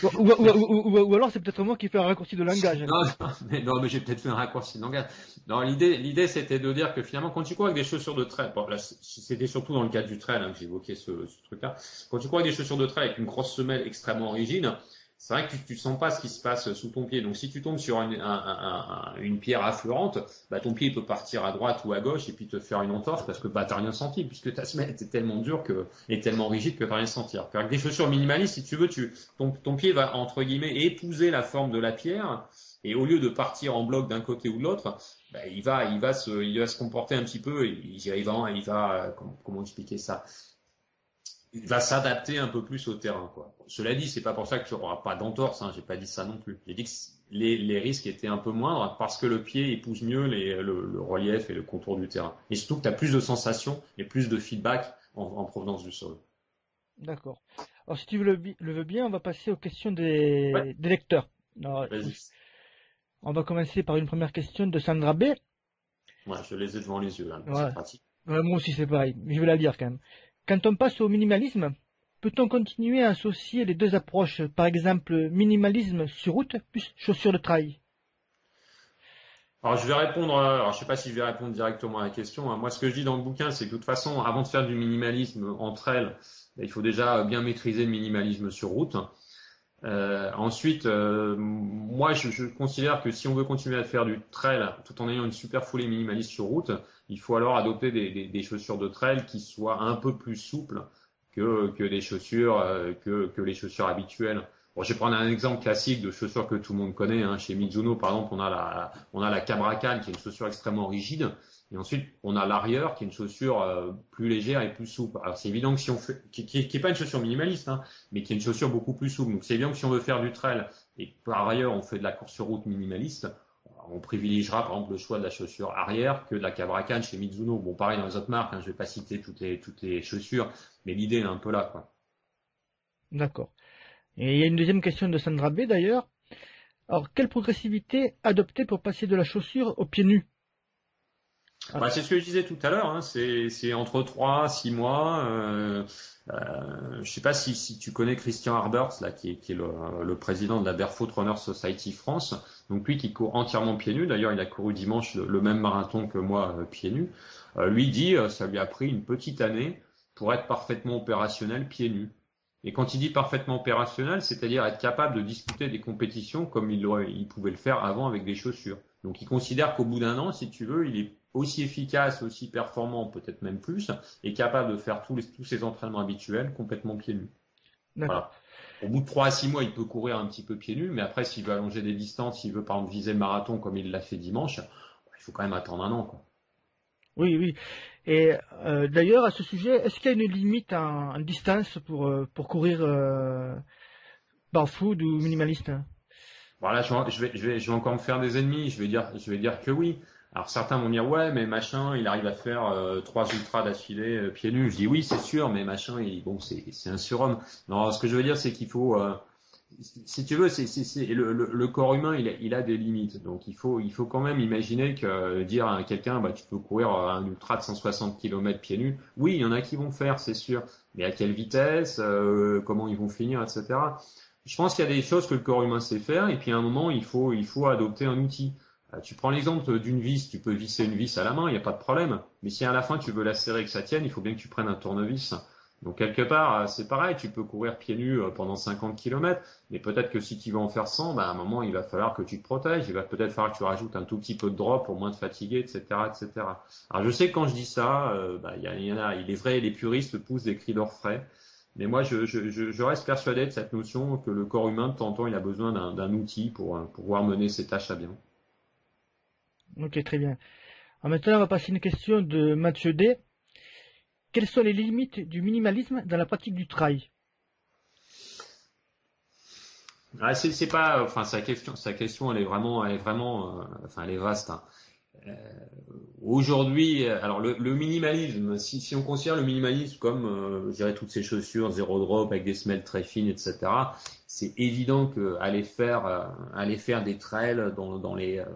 A: Ou alors c'est peut-être moi qui fais un raccourci de langage.
B: Non, mais j'ai peut-être fait un raccourci de langage. Non, c'était de dire que finalement, quand tu cours avec des chaussures de trail, bon, là, c'était surtout dans le cadre du trail, que j'évoquais ce truc-là. Quand tu cours avec des chaussures de trail avec une grosse semelle extrêmement rigide, c'est vrai que tu sens pas ce qui se passe sous ton pied. Donc, si tu tombes sur une pierre affleurante, bah, ton pied il peut partir à droite ou à gauche et puis te faire une entorse parce que bah, t'as rien senti puisque ta semelle était tellement dure et tellement rigide que t'as rien senti. Alors qu'avec des chaussures minimalistes, si tu veux, ton pied va, entre guillemets, épouser la forme de la pierre, et au lieu de partir en bloc d'un côté ou de l'autre, bah, il va se comporter un petit peu, comment expliquer ça? Il va s'adapter un peu plus au terrain, quoi. Cela dit, c'est pas pour ça que tu n'auras pas d'entorse, hein, j'ai pas dit ça non plus. J'ai dit que les risques étaient un peu moindres parce que le pied épouse mieux le relief et le contour du terrain. Et surtout que tu as plus de sensations et plus de feedback en provenance du sol.
A: D'accord. Alors si tu le veux bien, on va passer aux questions
B: Ouais,
A: des lecteurs. Alors,
B: vas-y.
A: on va commencer par une première question de Sandra B.
B: Ouais, je les ai devant les yeux, là, c'est
A: Ouais.
B: pratique.
A: Ouais, moi aussi c'est pareil, mais je vais la lire quand même. Quand on passe au minimalisme, peut-on continuer à associer les deux approches, par exemple minimalisme sur route plus chaussures de trail?
B: Alors je vais répondre, alors je sais pas si je vais répondre directement à la question, hein. Moi, ce que je dis dans le bouquin, c'est que de toute façon, avant de faire du minimalisme entre elles, il faut déjà bien maîtriser le minimalisme sur route. Ensuite, moi, je considère que si on veut continuer à faire du trail tout en ayant une super foulée minimaliste sur route, il faut alors adopter des chaussures de trail qui soient un peu plus souples que les chaussures que les chaussures habituelles. Bon, je vais prendre un exemple classique de chaussures que tout le monde connaît, hein. Chez Mizuno, par exemple, on a la Cabracan qui est une chaussure extrêmement rigide. Et ensuite, on a l'arrière qui est une chaussure plus légère et plus souple. Alors c'est évident que si on fait, qui est pas une chaussure minimaliste, hein, mais qui est une chaussure beaucoup plus souple. Donc c'est bien que si on veut faire du trail et par ailleurs on fait de la course sur route minimaliste, on privilégiera par exemple le choix de la chaussure arrière que de la Cabracan chez Mizuno. Bon, pareil dans les autres marques, hein, je vais pas citer toutes les chaussures, mais l'idée est un peu là, quoi.
A: D'accord. Et il y a une deuxième question de Sandra B d'ailleurs. Alors, quelle progressivité adopter pour passer de la chaussure aux pieds nus? Ah,
B: Bah, c'est ce que je disais tout à l'heure, hein, c'est entre 3 6 mois. Je sais pas si tu connais Christian Harbers, là, qui est le président de la Barefoot Runner Society France. Donc lui qui court entièrement pieds nus. D'ailleurs, il a couru dimanche le même marathon que moi, pieds nus. Lui dit, ça lui a pris une petite année pour être parfaitement opérationnel pieds nus. Et quand il dit parfaitement opérationnel, c'est-à-dire être capable de disputer des compétitions comme il pouvait le faire avant avec des chaussures. Donc il considère qu'au bout d'un an, si tu veux, il est aussi efficace, aussi performant, peut-être même plus, et capable de faire tous ses entraînements habituels complètement pieds nus.
A: d'accord.
B: Voilà. Au bout de 3 à 6 mois, il peut courir un petit peu pieds nus, mais après, s'il veut allonger des distances, s'il veut par exemple viser le marathon comme il l'a fait dimanche, il faut quand même attendre un an, quoi.
A: Oui, oui. Et d'ailleurs, à ce sujet, est-ce qu'il y a une limite en distance pour courir barfoot ou minimaliste?
B: Voilà, je vais encore me faire des ennemis. Je vais dire que oui. Alors certains vont dire ouais, mais machin, il arrive à faire 3 ultras d'affilée pieds nus. Je dis oui, c'est sûr, mais machin, bon, c'est un surhomme. Non, ce que je veux dire, c'est qu'il faut, si tu veux, le corps humain, il a des limites. Donc il faut quand même imaginer que dire à quelqu'un, bah tu peux courir un ultra de 160 km pieds nus. Oui, il y en a qui vont faire, c'est sûr. Mais à quelle vitesse, comment ils vont finir, etc. Je pense qu'il y a des choses que le corps humain sait faire, et puis à un moment, il faut adopter un outil. Tu prends l'exemple d'une vis, tu peux visser une vis à la main, il n'y a pas de problème. Mais si à la fin tu veux la serrer et que ça tienne, il faut bien que tu prennes un tournevis. Donc quelque part, c'est pareil, tu peux courir pieds nus pendant 50 km, mais peut-être que si tu vas en faire 100, bah, à un moment, il va falloir que tu te protèges, il va peut-être falloir que tu rajoutes un tout petit peu de drop pour moins te fatiguer, etc., etc. Alors je sais que quand je dis ça, bah, il y en a, il est vrai, les puristes poussent des cris d'orfraie. Mais moi, je reste persuadé de cette notion que le corps humain, de temps en temps, il a besoin d'un outil pour pouvoir mener ses tâches à bien.
A: Ok, très bien. Alors maintenant, on va passer à une question de Mathieu D. Quelles sont les limites du minimalisme dans la pratique du trail?
B: Ah, c'est pas, enfin, sa question, elle est vraiment, enfin, elle est vaste, hein. Aujourd'hui, alors le minimalisme, si on considère le minimalisme comme, je dirais, toutes ces chaussures zéro drop avec des semelles très fines, etc., c'est évident que aller faire des trails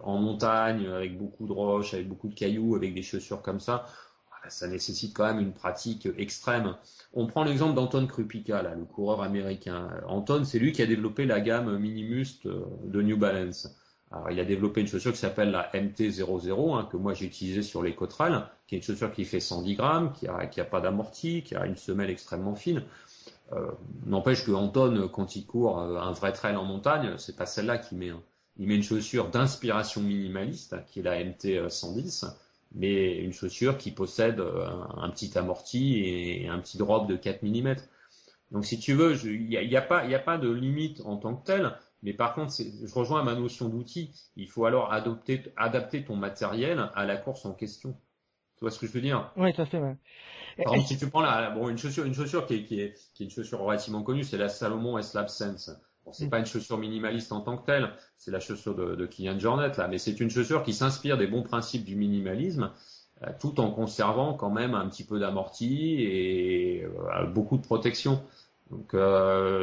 B: en montagne avec beaucoup de roches, avec beaucoup de cailloux, avec des chaussures comme ça nécessite quand même une pratique extrême. On prend l'exemple d'Anton Krupicka, là, le coureur américain. Anton, c'est lui qui a développé la gamme Minimust de New Balance. Alors, il a développé une chaussure qui s'appelle la MT00, que moi j'ai utilisée sur les Cotral, qui est une chaussure qui fait 110 grammes, qui a pas d'amorti, qui a une semelle extrêmement fine. N'empêche que Anton, quand il court un vrai trail en montagne, c'est pas celle-là qu'il met. Il met une chaussure d'inspiration minimaliste, qui est la MT 110, mais une chaussure qui possède un petit amorti et un petit drop de 4 mm. Donc si tu veux, il n'y a pas de limite en tant que telle, mais par contre, je rejoins ma notion d'outil. Il faut alors adapter ton matériel à la course en question. Tu vois ce que je veux dire?
A: Oui, tout à fait. Ouais.
B: Par exemple, si tu prends une chaussure qui est une chaussure relativement connue, c'est la Salomon S-Lab Sense. Bon, c'est pas une chaussure minimaliste en tant que telle, c'est la chaussure de Kilian Jornet là, mais c'est une chaussure qui s'inspire des bons principes du minimalisme, tout en conservant quand même un petit peu d'amorti et beaucoup de protection. Donc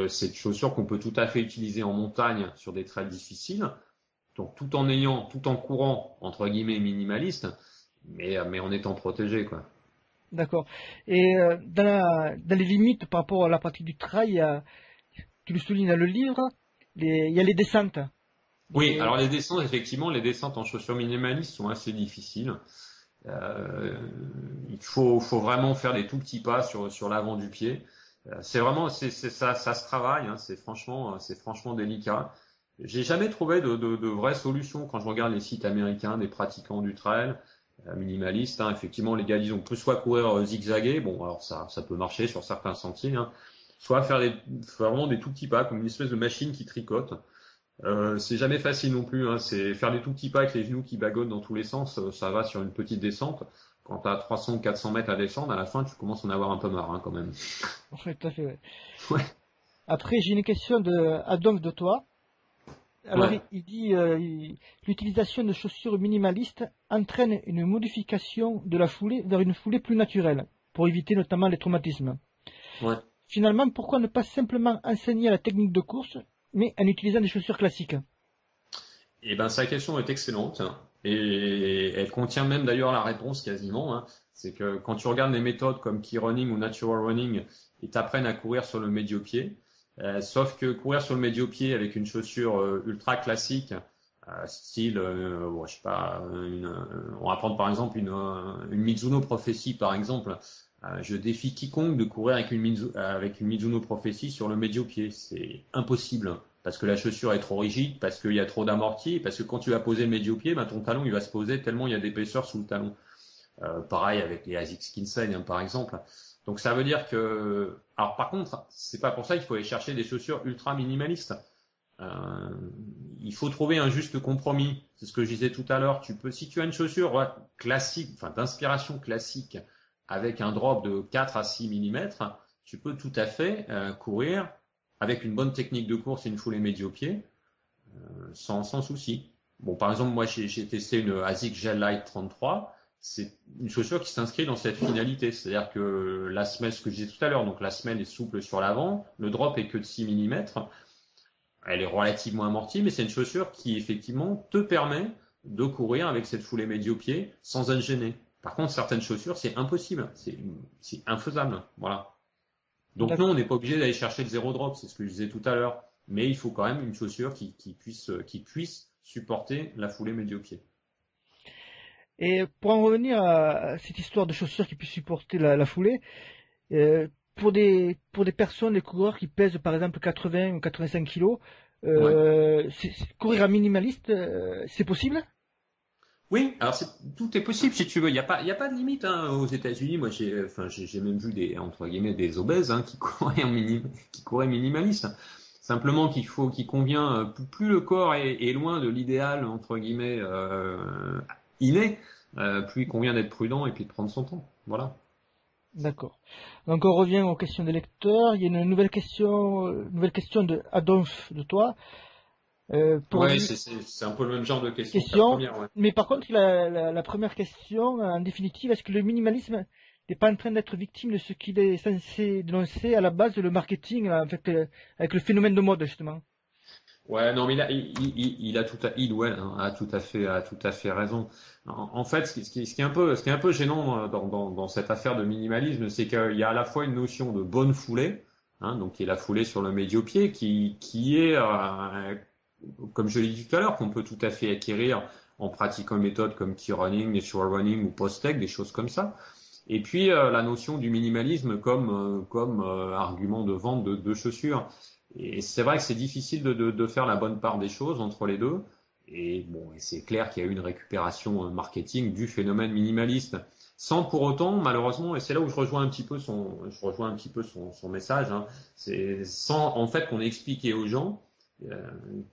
B: c'est une chaussure qu'on peut tout à fait utiliser en montagne sur des trails difficiles, donc tout en courant entre guillemets minimaliste, mais en étant protégé quoi.
A: D'accord. Et dans les limites par rapport à la pratique du trail, tu le soulignes dans le livre, il y a les descentes.
B: Oui, alors les descentes, effectivement, les descentes en chaussures minimalistes sont assez difficiles. Il faut vraiment faire des tout petits pas sur l'avant du pied. Ça se travaille, hein, c'est franchement délicat. J'ai jamais trouvé de vraies solutions quand je regarde les sites américains des pratiquants du trail minimalistes. Hein, effectivement, les gars, ils ont peut soit courir zigzaguer, bon, alors ça peut marcher sur certains sentiers, hein, soit faire vraiment des tout petits pas, comme une espèce de machine qui tricote. C'est jamais facile non plus, hein. C'est faire des tout petits pas avec les genoux qui bagonnent dans tous les sens, ça va sur une petite descente. Quand tu as 300 ou 400 mètres à descendre, à la fin, tu commences à en avoir un peu marre, hein, quand même.
A: Oui, tout à fait. Ouais.
B: Ouais,
A: Après, j'ai une question de Adolphe de toi. Alors,
B: ouais.
A: il dit l'utilisation de chaussures minimalistes entraîne une modification de la foulée vers une foulée plus naturelle, pour éviter notamment les traumatismes.
B: Ouais.
A: Finalement, pourquoi ne pas simplement enseigner la technique de course, mais en utilisant des chaussures classiques?
B: Et ben, sa question est excellente, hein. Et elle contient même d'ailleurs la réponse quasiment, hein. C'est que quand tu regardes les méthodes comme Key Running ou Natural Running, ils t'apprennent à courir sur le médio-pied. Sauf que courir sur le médio-pied avec une chaussure ultra classique, style, bon, je sais pas, on va prendre par exemple une Mizuno Prophecy par exemple. Je défie quiconque de courir avec une Mizuno Prophecy sur le médio-pied. C'est impossible. Parce que la chaussure est trop rigide, parce qu'il y a trop d'amorti, parce que quand tu vas poser le médio-pied, ben, ton talon il va se poser tellement il y a d'épaisseur sous le talon. Pareil avec les ASICS Kinsey, hein, par exemple. Donc ça veut dire que, alors par contre, c'est pas pour ça qu'il faut aller chercher des chaussures ultra minimalistes. Euh, il faut trouver un juste compromis. C'est ce que je disais tout à l'heure. Si tu as une chaussure classique, enfin d'inspiration classique, avec un drop de 4 à 6 mm, tu peux tout à fait courir avec une bonne technique de course et une foulée médio-pied sans souci. Bon, par exemple, moi j'ai testé une ASICS Gel Light 33. C'est une chaussure qui s'inscrit dans cette finalité. C'est-à-dire que la semelle, ce que je disais tout à l'heure, donc la semelle est souple sur l'avant, le drop est que de 6 mm. Elle est relativement amortie, mais c'est une chaussure qui effectivement te permet de courir avec cette foulée médio-pied sans être gêné. Par contre, certaines chaussures, c'est impossible, c'est infaisable. Voilà. Donc non, on n'est pas obligé d'aller chercher le zéro drop, c'est ce que je disais tout à l'heure. Mais il faut quand même une chaussure qui puisse supporter la foulée médio-pied.
A: Et pour en revenir à cette histoire de chaussures qui puissent supporter la foulée, euh, pour des personnes, des coureurs qui pèsent par exemple 80 ou 85 kilos,
B: Ouais.
A: courir à minimaliste, c'est possible?
B: Oui, alors tout est possible si tu veux. Il y a pas de limite hein, aux États-Unis. Moi, j'ai même vu des entre guillemets des obèses hein, qui couraient minimaliste. Simplement qu'il convient plus le corps est loin de l'idéal entre guillemets inné, plus il convient d'être prudent et puis de prendre son temps. Voilà.
A: D'accord. Donc on revient aux questions des lecteurs. Il y a une nouvelle question de Adolphe de toi. Pour
B: Ouais,
A: lui,
B: c'est un peu le même genre de question que la
A: question.
B: première, ouais.
A: Mais par contre, la première question, en définitive, est-ce que le minimalisme n'est pas en train d'être victime de ce qu'il est censé dénoncer à la base, le marketing, là, avec le phénomène de mode, justement?
B: Ouais, non, mais il a ouais, hein, a tout à fait raison. En fait, ce qui est un peu, ce qui est un peu gênant dans cette affaire de minimalisme, c'est qu'il y a à la fois une notion de bonne foulée, hein, donc qui est la foulée sur le médio-pied, qui est, comme je l'ai dit tout à l'heure, qu'on peut tout à fait acquérir en pratiquant une méthode comme key running, natural running ou post-tech, des choses comme ça. Et puis la notion du minimalisme comme argument de vente de chaussures. Et c'est vrai que c'est difficile de faire la bonne part des choses entre les deux. Et bon, et c'est clair qu'il y a eu une récupération marketing du phénomène minimaliste, sans pour autant, malheureusement, et c'est là où je rejoins un petit peu son message, hein, c'est sans en fait qu'on ait expliqué aux gens euh,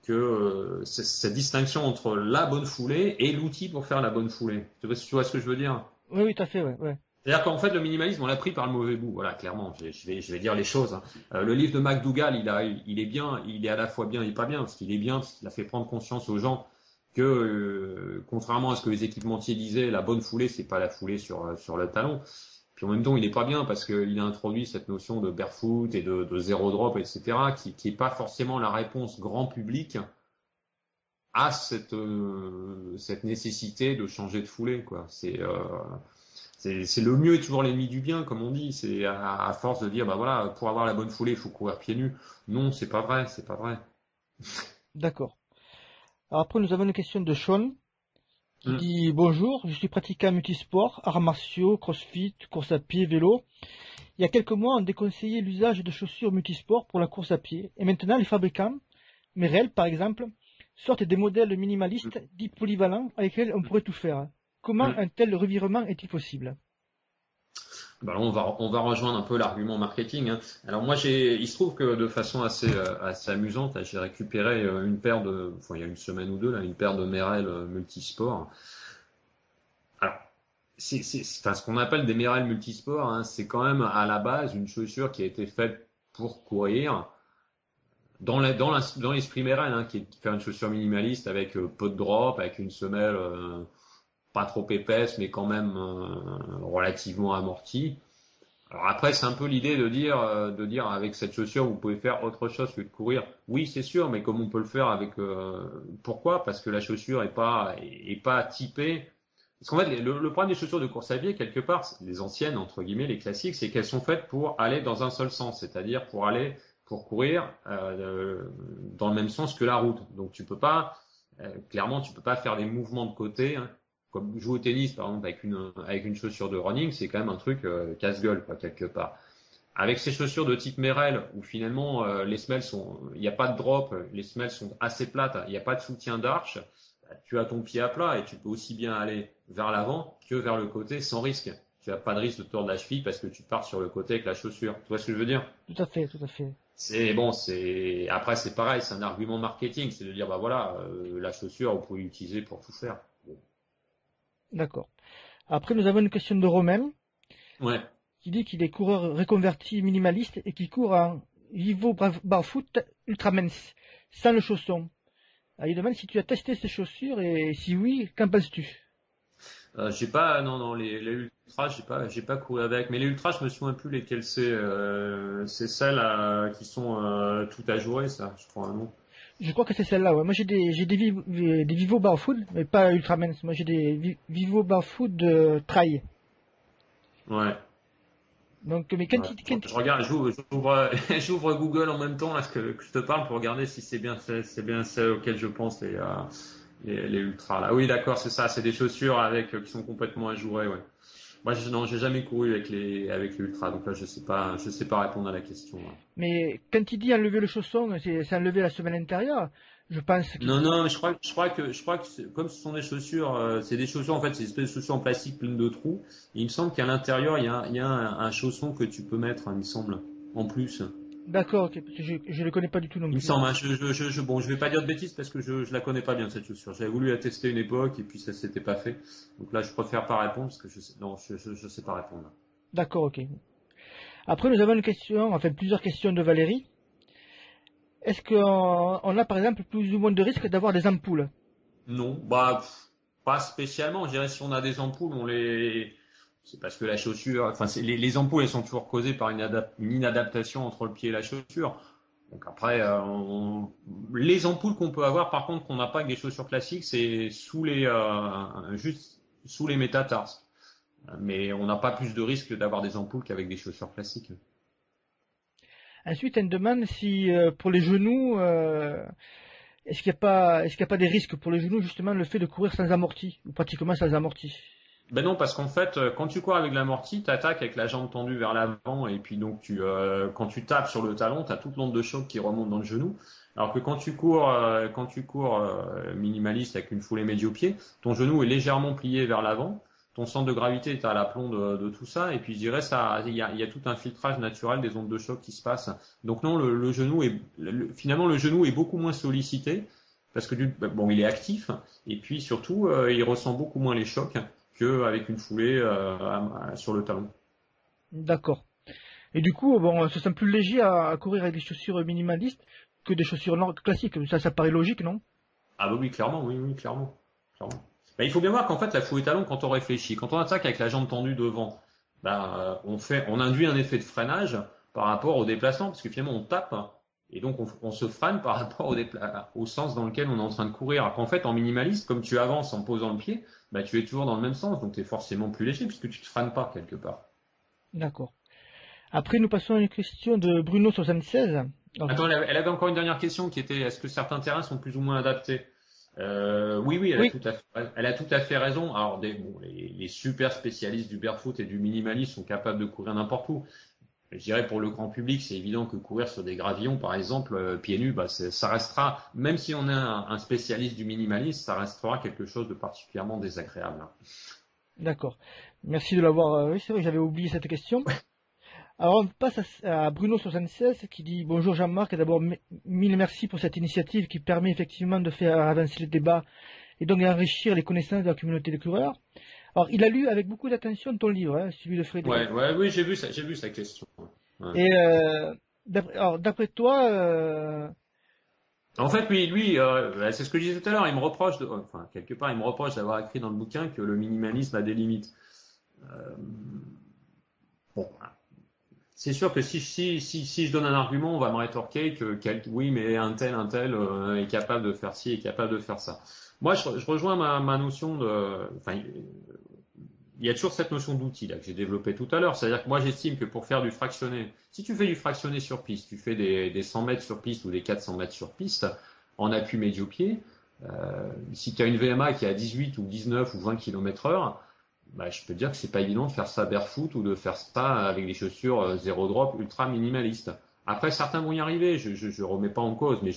B: que cette distinction entre la bonne foulée et l'outil pour faire la bonne foulée. Tu vois ce que je veux dire?
A: Oui, oui, tout à fait, ouais, ouais.
B: C'est-à-dire qu'en fait, le minimalisme, on l'a pris par le mauvais bout. Voilà, clairement, je vais dire les choses, hein. Le livre de McDougall, il est bien, il est à la fois bien et pas bien, parce qu'il est bien, parce qu'il a fait prendre conscience aux gens que, contrairement à ce que les équipementiers disaient, la bonne foulée, c'est pas la foulée sur le talon. Puis en même temps, il est pas bien parce qu'il a introduit cette notion de barefoot et de zéro drop, etc., qui est pas forcément la réponse grand public à cette nécessité de changer de foulée, quoi. C'est le mieux est toujours l'ennemi du bien, comme on dit. C'est à force de dire, bah voilà, pour avoir la bonne foulée, il faut courir pieds nus. Non, c'est pas vrai, c'est pas vrai.
A: D'accord. Alors après, nous avons une question de Sean qui
B: Hmm.
A: dit bonjour, je suis pratiquant multisport, arts martiaux, crossfit, course à pied, vélo. Il y a quelques mois, on déconseillait l'usage de chaussures multisport pour la course à pied. Et maintenant, les fabricants, Merrell par exemple, sortent des modèles minimalistes dits polyvalents avec lesquels on pourrait tout faire. Comment
B: Hmm.
A: un tel revirement est-il possible?
B: Bah là, on va rejoindre un peu l'argument marketing, hein. Alors moi, il se trouve que de façon assez amusante, là, j'ai récupéré une paire enfin il y a une semaine ou deux là, une paire de Merrell multisport. Alors enfin, ce qu'on appelle des Merrell multisport, hein, c'est quand même à la base une chaussure qui a été faite pour courir. Dans l'esprit Merrell, hein, qui est de faire une chaussure minimaliste avec peu de drop, avec une semelle pas trop épaisse, mais quand même relativement amortie. Alors après, c'est un peu l'idée de dire avec cette chaussure, vous pouvez faire autre chose que de courir. Oui, c'est sûr, mais comme on peut le faire avec, pourquoi? Parce que la chaussure est pas typée. Parce qu'en fait, le problème des chaussures de course à pied, quelque part, les anciennes, entre guillemets, les classiques, c'est qu'elles sont faites pour aller dans un seul sens, c'est-à-dire pour courir dans le même sens que la route. Donc tu peux pas, clairement, tu peux pas faire des mouvements de côté, hein. Comme jouer au tennis, par exemple, avec une chaussure de running, c'est quand même un truc casse-gueule, quoi, quelque part. Avec ces chaussures de type Merrell, où finalement les semelles il n'y a pas de drop, les semelles sont assez plates, il n'y a pas de soutien d'arche, bah, tu as ton pied à plat et tu peux aussi bien aller vers l'avant que vers le côté sans risque. Tu n'as pas de risque de tordre la cheville parce que tu pars sur le côté avec la chaussure. Tu vois ce que je veux dire?
A: Tout à fait, tout à fait.
B: Après c'est pareil, c'est un argument marketing, c'est de dire bah voilà, la chaussure vous pouvez l'utiliser pour tout faire. Bon.
A: D'accord. Après, nous avons une question de Romain
B: Ouais.
A: qui dit qu'il est coureur reconverti minimaliste et qui court en Vivo Barfoot Ultramens, sans le chausson. Alors, il demande si tu as testé ces chaussures et si oui, qu'en penses-tu?
B: J'ai pas, non, non, les ultras, j'ai pas couru avec, mais les ultras, je me souviens plus lesquels c'est. C'est celles qui sont tout ajourées, ça, je crois, non?
A: Je crois que c'est celle-là, ouais. Moi des Vivo Barfoot, mais pas Ultramens. Moi j'ai des Vivo Barfoot de Trail.
B: Ouais.
A: Donc, mais
B: Ouais. Je regarde, j'ouvre Google en même temps là que je te parle pour regarder si c'est bien celles auxquelles je pense les ultras là. Oui, d'accord, c'est ça, c'est des chaussures avec qui sont complètement ajourées, ouais. Moi, non, j'ai jamais couru avec les ultras, donc là, je sais pas répondre à la question, là.
A: mais quand il dit enlever le chausson, c'est enlever la semelle intérieure. Je pense qu'il
B: Non, non, mais je crois que comme ce sont des chaussures, c'est des chaussures en fait, c'est des espèces de chaussures en plastique pleines de trous. Et il me semble qu'à l'intérieur, il y a un chausson que tu peux mettre, hein, il me semble, en plus.
A: d'accord, ok, parce que je le connais pas du tout non
B: Il me
A: plus.
B: semble, hein, bon, je vais pas dire de bêtises parce que je la connais pas bien cette chaussure. J'avais voulu la tester une époque et puis ça s'était pas fait. Donc là, je préfère pas répondre parce que non, je sais pas répondre, là.
A: D'accord, ok. Après, nous avons une question, enfin plusieurs questions de Valérie. est-ce qu'on a par exemple plus ou moins de risques d'avoir des ampoules?
B: Non, pas spécialement. Je dirais si on a des ampoules, c'est parce que la chaussure, enfin, les ampoules, elles sont toujours causées par une inadaptation entre le pied et la chaussure. Donc après, les ampoules qu'on peut avoir, par contre, qu'on n'a pas avec des chaussures classiques, c'est juste sous les métatarses. Mais on n'a pas plus de risque d'avoir des ampoules qu'avec des chaussures classiques.
A: Ensuite, elle me demande si pour les genoux, est-ce qu'il y a pas des risques pour les genoux justement le fait de courir sans amorti ou pratiquement sans amorti?
B: Ben non, parce qu'en fait, quand tu cours avec l'amorti, tu attaques avec la jambe tendue vers l'avant et puis donc quand tu tapes sur le talon, tu as toute l'onde de choc qui remonte dans le genou. Alors que quand tu cours minimaliste avec une foulée médio-pied, ton genou est légèrement plié vers l'avant, ton centre de gravité est à l'aplomb de tout ça et puis je dirais ça, il y a tout un filtrage naturel des ondes de choc qui se passe. Donc non, le genou finalement le genou est beaucoup moins sollicité parce que bon, il est actif et puis surtout il ressent beaucoup moins les chocs qu'avec une foulée sur le talon.
A: D'accord. Et du coup, bon, on se sent plus léger à courir avec des chaussures minimalistes que des chaussures classiques. Ça paraît logique, non?
B: Ah bah oui, clairement, oui, oui, clairement. Clairement. Bah, il faut bien voir qu'en fait, la foulée talon, quand on réfléchit, quand on attaque avec la jambe tendue devant, on induit un effet de freinage par rapport au déplacement, parce que finalement, on tape, et donc on se freine par rapport au sens dans lequel on est en train de courir. Alors qu'en fait, en minimaliste, comme tu avances en posant le pied, bah, tu es toujours dans le même sens, donc tu es forcément plus léger, puisque tu te freines pas quelque part.
A: D'accord. Après, nous passons à une question de Bruno76. Alors,
B: Attends, elle avait encore une dernière question qui était est-ce que certains terrains sont plus ou moins adaptés? Oui, oui,
A: oui,
B: elle a tout à fait raison. Alors, les super spécialistes du barefoot et du minimalisme sont capables de courir n'importe où. Je dirais pour le grand public, c'est évident que courir sur des gravillons, par exemple, pieds nus, ça restera, même si on est un spécialiste du minimalisme, ça restera quelque chose de particulièrement désagréable.
A: d'accord. Merci de l'avoir. Oui, c'est vrai, j'avais oublié cette question. Alors, on passe à Bruno76 qui dit bonjour Jean-Marc. Et d'abord, mille merci pour cette initiative qui permet effectivement de faire avancer le débat et donc d'enrichir les connaissances de la communauté des coureurs. Alors, il a lu avec beaucoup d'attention ton livre, hein, celui de Frédéric.
B: Ouais, ouais, oui, j'ai vu sa question. Ouais.
A: Et d'après toi,
B: En fait, c'est ce que je disais tout à l'heure, il me reproche enfin, quelque part, il me reproche d'avoir écrit dans le bouquin que le minimalisme a des limites. Euh, bon, c'est sûr que si je donne un argument, on va me rétorquer oui, mais un tel est capable de faire ci, est capable de faire ça. Moi, je rejoins ma notion enfin, il y a toujours cette notion d'outil là que j'ai développée tout à l'heure. C'est-à-dire que moi, j'estime que pour faire du fractionné, si tu fais du fractionné sur piste, tu fais des 100 mètres sur piste ou des 400 mètres sur piste en appui médio-pied, si tu as une VMA qui est à 18 ou 19 ou 20 km/h, bah, je peux te dire que c'est pas évident de faire ça barefoot ou de faire ça avec des chaussures zéro drop ultra minimalistes. Après, certains vont y arriver, je remets pas en cause, mais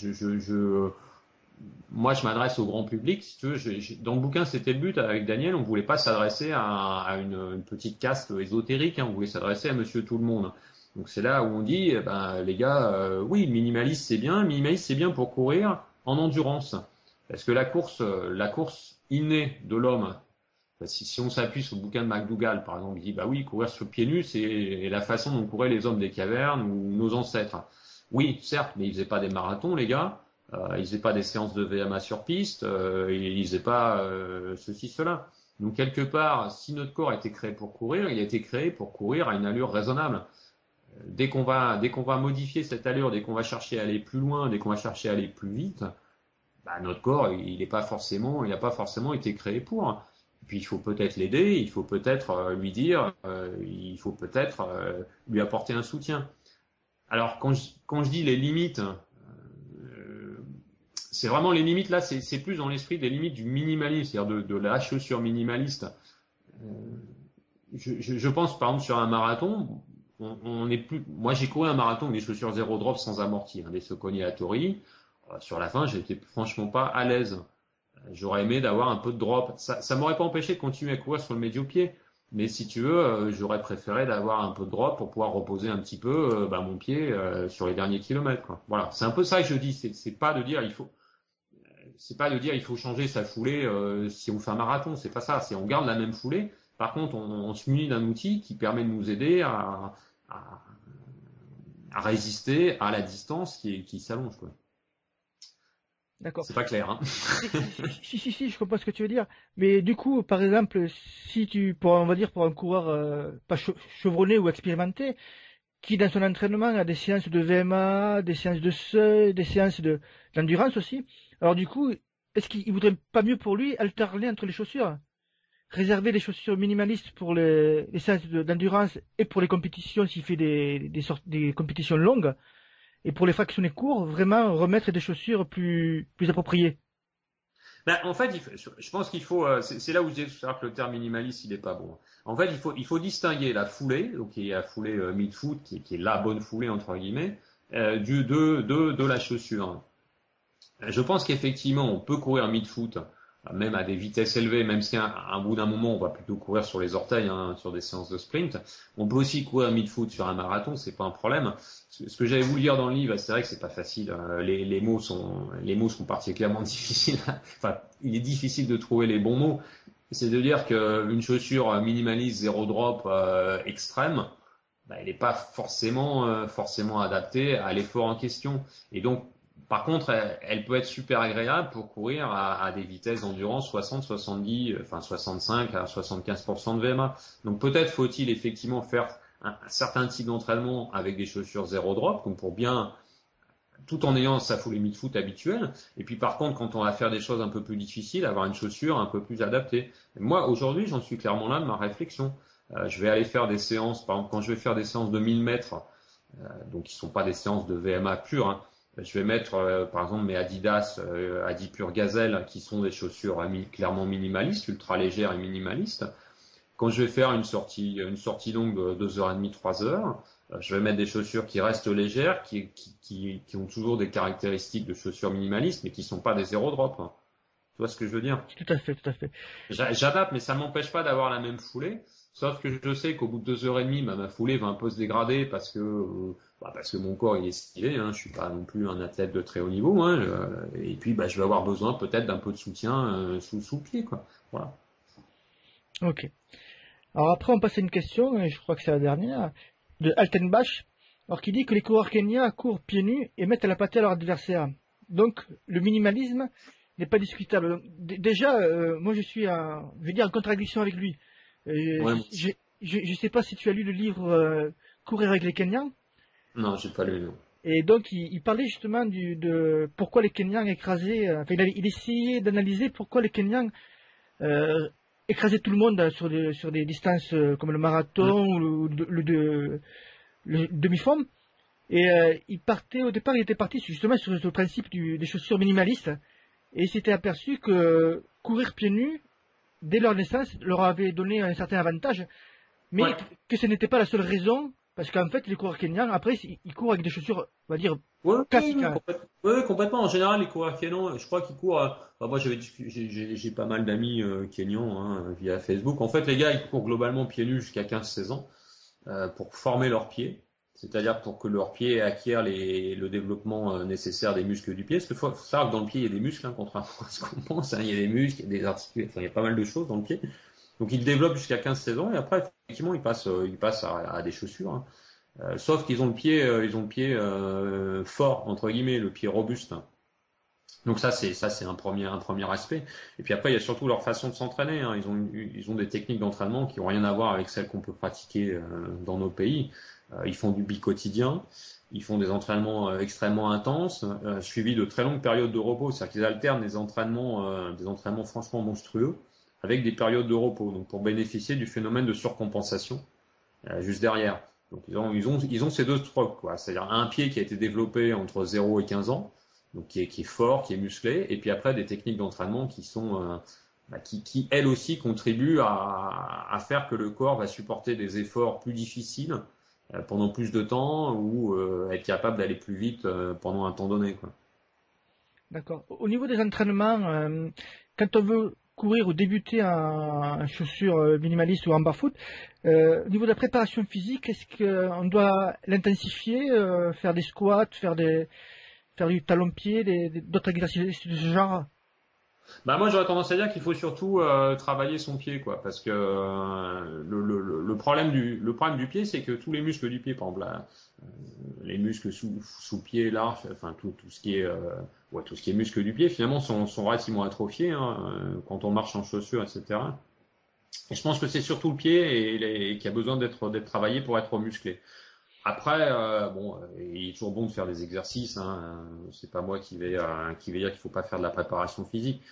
B: moi, je m'adresse au grand public. Si tu veux, dans le bouquin, c'était le but avec Daniel. On voulait pas s'adresser à une petite caste ésotérique. Hein, on voulait s'adresser à Monsieur Tout le Monde. Donc c'est là où on dit, eh ben, les gars, oui, le minimaliste c'est bien. Le minimaliste c'est bien pour courir en endurance, parce que la course innée de l'homme. Si on s'appuie sur le bouquin de McDougall, par exemple, il dit, bah oui, courir sur pieds nus, c'est la façon dont couraient les hommes des cavernes ou nos ancêtres. Oui, certes, mais ils faisaient pas des marathons, les gars. Ils faisaient pas des séances de VMA sur piste, ils faisaient pas ceci, cela. Donc quelque part, si notre corps a été créé pour courir, il a été créé pour courir à une allure raisonnable. Dès qu'on va modifier cette allure, dès qu'on va chercher à aller plus loin, dès qu'on va chercher à aller plus vite, bah, notre corps, il n'a pas forcément été créé pour. Et puis il faut peut-être l'aider, il faut peut-être lui dire, il faut peut-être lui apporter un soutien. Alors quand je dis les limites, c'est vraiment les limites là, c'est plus dans l'esprit des limites du minimalisme, c'est-à-dire de la chaussure minimaliste. Euh, je pense par exemple sur un marathon, on est plus. Moi j'ai couru un marathon avec des chaussures zéro drop sans amorti, hein, des Saucony Atori. Sur la fin, j'étais franchement pas à l'aise. J'aurais aimé d'avoir un peu de drop. Ça m'aurait pas empêché de continuer à courir sur le médio-pied. Mais si tu veux, j'aurais préféré d'avoir un peu de drop pour pouvoir reposer un petit peu mon pied sur les derniers kilomètres. Quoi. Voilà, c'est un peu ça que je dis. C'est pas de dire il faut changer sa foulée si on fait un marathon. C'est pas ça. C'est on garde la même foulée. Par contre, on se munit d'un outil qui permet de nous aider à résister à la distance qui s'allonge, quoi.
A: D'accord.
B: C'est pas clair, hein.
A: Si, je comprends ce que tu veux dire. Mais du coup, par exemple, si on va dire pour un coureur pas chevronné ou expérimenté, qui dans son entraînement a des séances de VMA, des séances de seuil, des séances d'endurance aussi. Alors du coup, est-ce qu'il voudrait pas mieux pour lui alterner entre les chaussures? Réserver des chaussures minimalistes pour les séances d'endurance et pour les compétitions s'il fait des compétitions longues, et pour les fractionnés courts, vraiment remettre des chaussures plus appropriées.
B: Ben, en fait, je pense qu'il faut, c'est là où je disais tout à l'heure que le terme minimaliste, il est pas bon. En fait, il faut distinguer la foulée, donc qui est la foulée mid-foot, qui est la bonne foulée entre guillemets, de la chaussure. Je pense qu'effectivement, on peut courir mid-foot, même à des vitesses élevées, même si à un bout d'un moment, on va plutôt courir sur les orteils, hein, sur des séances de sprint. On peut aussi courir mid-foot sur un marathon, c'est pas un problème. Ce que j'avais voulu lire dans le livre, c'est vrai que c'est pas facile. Les mots sont particulièrement difficiles. Enfin, il est difficile de trouver les bons mots. C'est de dire qu'une chaussure minimaliste, zéro drop, extrême, bah, elle n'est pas forcément adaptée à l'effort en question. Et donc, par contre, elle peut être super agréable pour courir à des vitesses d'endurance 60, 70, enfin 65 à 75% de VMA. Donc peut-être faut-il effectivement faire un certain type d'entraînement avec des chaussures zéro drop, donc pour bien, tout en ayant sa foulée mid-foot habituelle. Et puis par contre, quand on va faire des choses un peu plus difficiles, avoir une chaussure un peu plus adaptée. Moi, aujourd'hui, j'en suis clairement là de ma réflexion. Je vais aller faire des séances, par exemple, quand je vais faire des séances de 1000 mètres, donc qui sont pas des séances de VMA pure, hein, je vais mettre par exemple mes Adidas Adipure Gazelle qui sont des chaussures clairement minimalistes, ultra légères et minimalistes. Quand je vais faire une sortie longue de 2h30, 3 heures, je vais mettre des chaussures qui restent légères, qui ont toujours des caractéristiques de chaussures minimalistes, mais qui sont pas des zéro drop. Hein. Tu vois ce que je veux dire?
A: Tout à fait, tout à fait.
B: J'adapte, mais ça ne m'empêche pas d'avoir la même foulée. Sauf que je sais qu'au bout de 2h30, bah, ma foulée va un peu se dégrader parce que mon corps il est stylé. Hein, je suis pas non plus un athlète de très haut niveau. Hein, et puis bah, je vais avoir besoin peut-être d'un peu de soutien sous le pied, quoi. Voilà.
A: Ok. Alors après, on passe à une question, et je crois que c'est la dernière, de Altenbach, alors qui dit que les coureurs kenyans courent pieds nus et mettent la pâtée à leur adversaire. Donc, le minimalisme n'est pas discutable. Donc, déjà, moi je suis je vais dire en contradiction avec lui.
B: Ouais,
A: Je sais pas si tu as lu le livre Courir avec les Kenyans.
B: non, j'ai pas lu. Non.
A: Et donc, il parlait justement de pourquoi les Kenyans écrasaient. Enfin, il essayait d'analyser pourquoi les Kenyans écrasaient tout le monde sur des distances comme le marathon ou le demi-fond. Et au départ, il était parti justement sur le principe des chaussures minimalistes. Et il s'était aperçu que courir pieds nus, dès leur naissance, leur avait donné un certain avantage. Mais
B: Ouais.
A: que ce n'était pas la seule raison. Parce qu'en fait, les coureurs kenyans, après, ils courent avec des chaussures, on va dire,
B: Ouais,
A: classiques. Hein.
B: ouais, complètement. En général, les coureurs kenyans, je crois qu'ils courent. Enfin, moi, j'ai pas mal d'amis kenyans hein, via Facebook. En fait, les gars, ils courent globalement pieds nus jusqu'à 15-16 ans pour former leurs pieds, c'est-à-dire pour que leurs pieds acquièrent le développement nécessaire des muscles du pied. Parce qu'il faut savoir que dans le pied, il y a des muscles, hein, contrairement à ce qu'on pense. Hein, il y a des muscles, il y a des articulations, enfin, il y a pas mal de choses dans le pied. Donc, ils développent jusqu'à 15-16 ans et après, effectivement, ils passent à des chaussures. Hein. Sauf qu'ils ont ils ont le pied fort entre guillemets, le pied robuste. Donc ça c'est un premier aspect. Et puis après il y a surtout leur façon de s'entraîner. Hein. Ils ont des techniques d'entraînement qui ont rien à voir avec celles qu'on peut pratiquer dans nos pays. Ils font du bicotidien, ils font des entraînements extrêmement intenses, suivis de très longues périodes de repos. C'est-à-dire qu'ils alternent des entraînements franchement monstrueux avec des périodes de repos. Donc pour bénéficier du phénomène de surcompensation juste derrière. Donc ils ont ces deux trucs, quoi. C'est-à-dire un pied qui a été développé entre 0 et 15 ans, donc qui est fort, qui est musclé, et puis après des techniques d'entraînement qui sont qui elles aussi contribuent à faire que le corps va supporter des efforts plus difficiles pendant plus de temps ou être capable d'aller plus vite pendant un temps donné, quoi.
A: D'accord. Au niveau des entraînements, quand on veut courir ou débuter en chaussures minimalistes ou en barfoot, au niveau de la préparation physique, est-ce qu'on doit l'intensifier, faire des squats, faire du talon-pied, d'autres exercices de ce genre?
B: Bah moi j'aurais tendance à dire qu'il faut surtout travailler son pied quoi, parce que le problème du pied c'est que tous les muscles du pied, par exemple les muscles sous le pied large, enfin tout ce qui est ouais, tout ce qui est muscles du pied finalement sont relativement atrophiés hein, quand on marche en chaussures etc. Et je pense que c'est surtout le pied et qui a besoin d'être travaillé pour être musclé. Après, bon, il est toujours bon de faire des exercices. Hein, c'est pas moi qui vais dire qu'il faut pas faire de la préparation physique.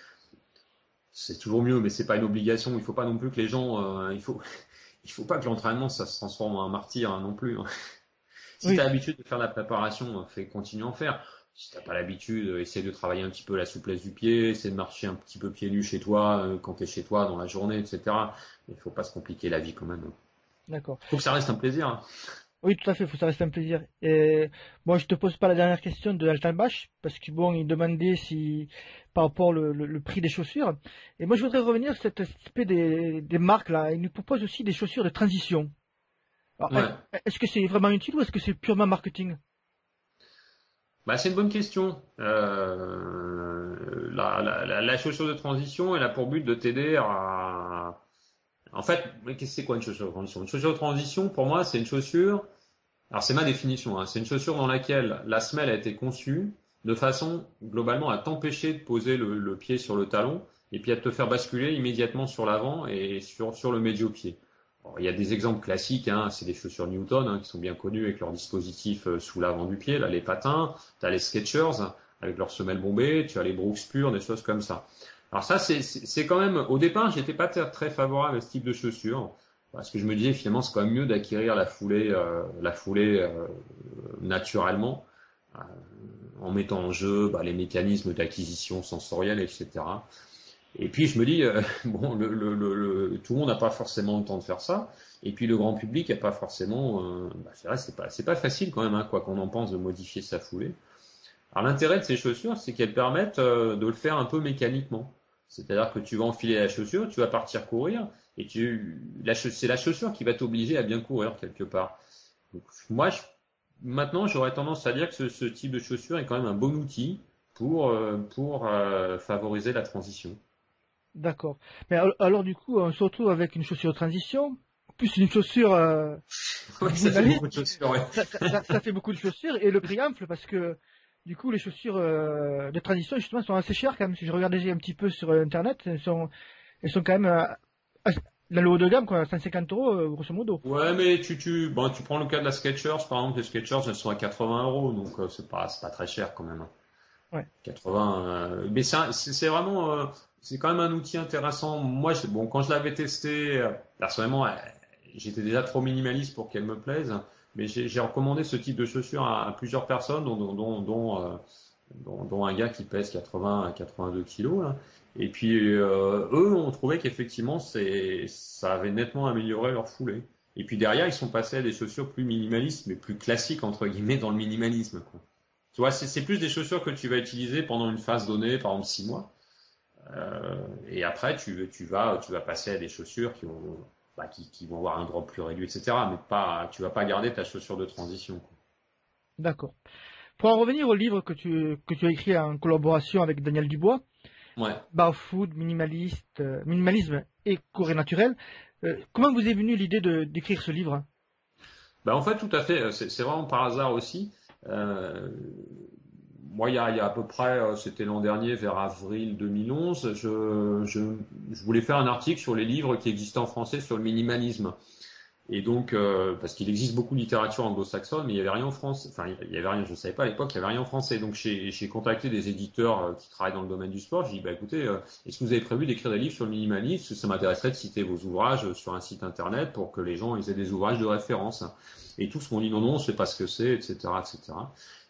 B: C'est toujours mieux, mais c'est pas une obligation. Il faut pas non plus que les gens, il faut pas que l'entraînement ça se transforme en un martyr hein, non plus. Hein. Si tu
A: Oui,
B: as l'habitude de faire de la préparation, continue à en faire. Si t'as pas l'habitude, essaie de travailler un petit peu la souplesse du pied, essaie de marcher un petit peu pieds nus chez toi, quand tu es chez toi dans la journée, etc. Il faut pas se compliquer la vie quand même.
A: d'accord.
B: Faut que ça reste un plaisir. Hein.
A: Oui, tout à fait, faut ça reste un plaisir. Et moi, je te pose pas la dernière question de Altenbach, parce que bon, il demandait si par rapport le prix des chaussures. Et moi, je voudrais revenir sur cet aspect des marques là. Il nous propose aussi des chaussures de transition. Alors,
B: Ouais.
A: est-ce que c'est vraiment utile ou est-ce que c'est purement marketing?
B: Bah, c'est une bonne question. La chaussure de transition, elle a pour but de t'aider à. En fait, mais c'est quoi une chaussure de transition? Une chaussure de transition, pour moi, c'est une chaussure. Alors, c'est ma définition. Hein, c'est une chaussure dans laquelle la semelle a été conçue de façon globalement à t'empêcher de poser le pied sur le talon et puis à te faire basculer immédiatement sur l'avant et sur le médio-pied. Alors, il y a des exemples classiques, hein, c'est les chaussures Newton qui sont bien connues avec leur dispositif sous l'avant du pied, là les patins, tu as les Skechers avec leurs semelles bombées, tu as les Brooks Pure, des choses comme ça. Alors ça, c'est quand même, au départ, j'étais pas très favorable à ce type de chaussures, parce que je me disais finalement c'est quand même mieux d'acquérir la foulée naturellement, euh, en mettant en jeu les mécanismes d'acquisition sensorielle, etc. Et puis je me dis, bon, tout le monde n'a pas forcément le temps de faire ça. Et puis le grand public n'a pas forcément. C'est vrai, c'est pas facile quand même, hein, quoi qu'on en pense, de modifier sa foulée. Alors l'intérêt de ces chaussures, c'est qu'elles permettent de le faire un peu mécaniquement. C'est-à-dire que tu vas enfiler la chaussure, tu vas partir courir, et c'est la chaussure qui va t'obliger à bien courir quelque part. Donc, moi, maintenant, j'aurais tendance à dire que ce type de chaussure est quand même un bon outil pour favoriser la transition.
A: D'accord. Mais alors, du coup, on se retrouve avec une chaussure de transition, plus une chaussure
B: Ouais, ça fait
A: minimaliste.
B: beaucoup de chaussures, ouais.
A: Ça fait beaucoup de chaussures et le prix enfle parce que du coup, les chaussures de transition justement sont assez chères quand même. Si je regardais un petit peu sur Internet, elles sont quand même dans le haut de gamme, quoi, 150 euros grosso modo.
B: Ouais, mais bon, tu prends le cas de la Skechers, par exemple, les Skechers, elles sont à 80 euros, donc c'est pas très cher quand même. Hein.
A: Ouais.
B: 80, mais c'est vraiment, c'est quand même un outil intéressant. Moi, bon, quand je l'avais testé, personnellement, j'étais déjà trop minimaliste pour qu'elle me plaise, mais j'ai recommandé ce type de chaussures à plusieurs personnes, dont un gars qui pèse 80 à 82 kilos, là. Et puis eux ont trouvé qu'effectivement ça avait nettement amélioré leur foulée. Et puis derrière ils sont passés à des chaussures plus minimalistes, mais plus classiques entre guillemets dans le minimalisme, quoi. Tu vois, c'est plus des chaussures que tu vas utiliser pendant une phase donnée, par exemple 6 mois. Et après tu vas passer à des chaussures qui vont avoir un drop plus réduit, etc. Mais tu vas pas garder ta chaussure de transition, quoi.
A: D'accord. Pour en revenir au livre que tu as écrit en collaboration avec Daniel Dubois,
B: Ouais.
A: Barfoot, minimalisme et Corée naturelle, comment vous est venue l'idée d'écrire ce livre?
B: Bah en fait, tout à fait. C'est vraiment par hasard aussi. Euh, Moi, il y a à peu près, c'était l'an dernier, vers avril 2011, je voulais faire un article sur les livres qui existent en français sur le minimalisme. Et donc, parce qu'il existe beaucoup de littérature anglo-saxonne, mais il y avait rien en France. Enfin, il y avait rien, je ne savais pas à l'époque, il y avait rien en français. Donc, j'ai contacté des éditeurs qui travaillent dans le domaine du sport. J'ai dit, bah écoutez, est-ce que vous avez prévu d'écrire des livres sur le minimalisme? Ça m'intéresserait de citer vos ouvrages sur un site internet pour que les gens ils aient des ouvrages de référence. Et tous m'ont dit non, non, on ne sait pas ce que c'est, etc., etc.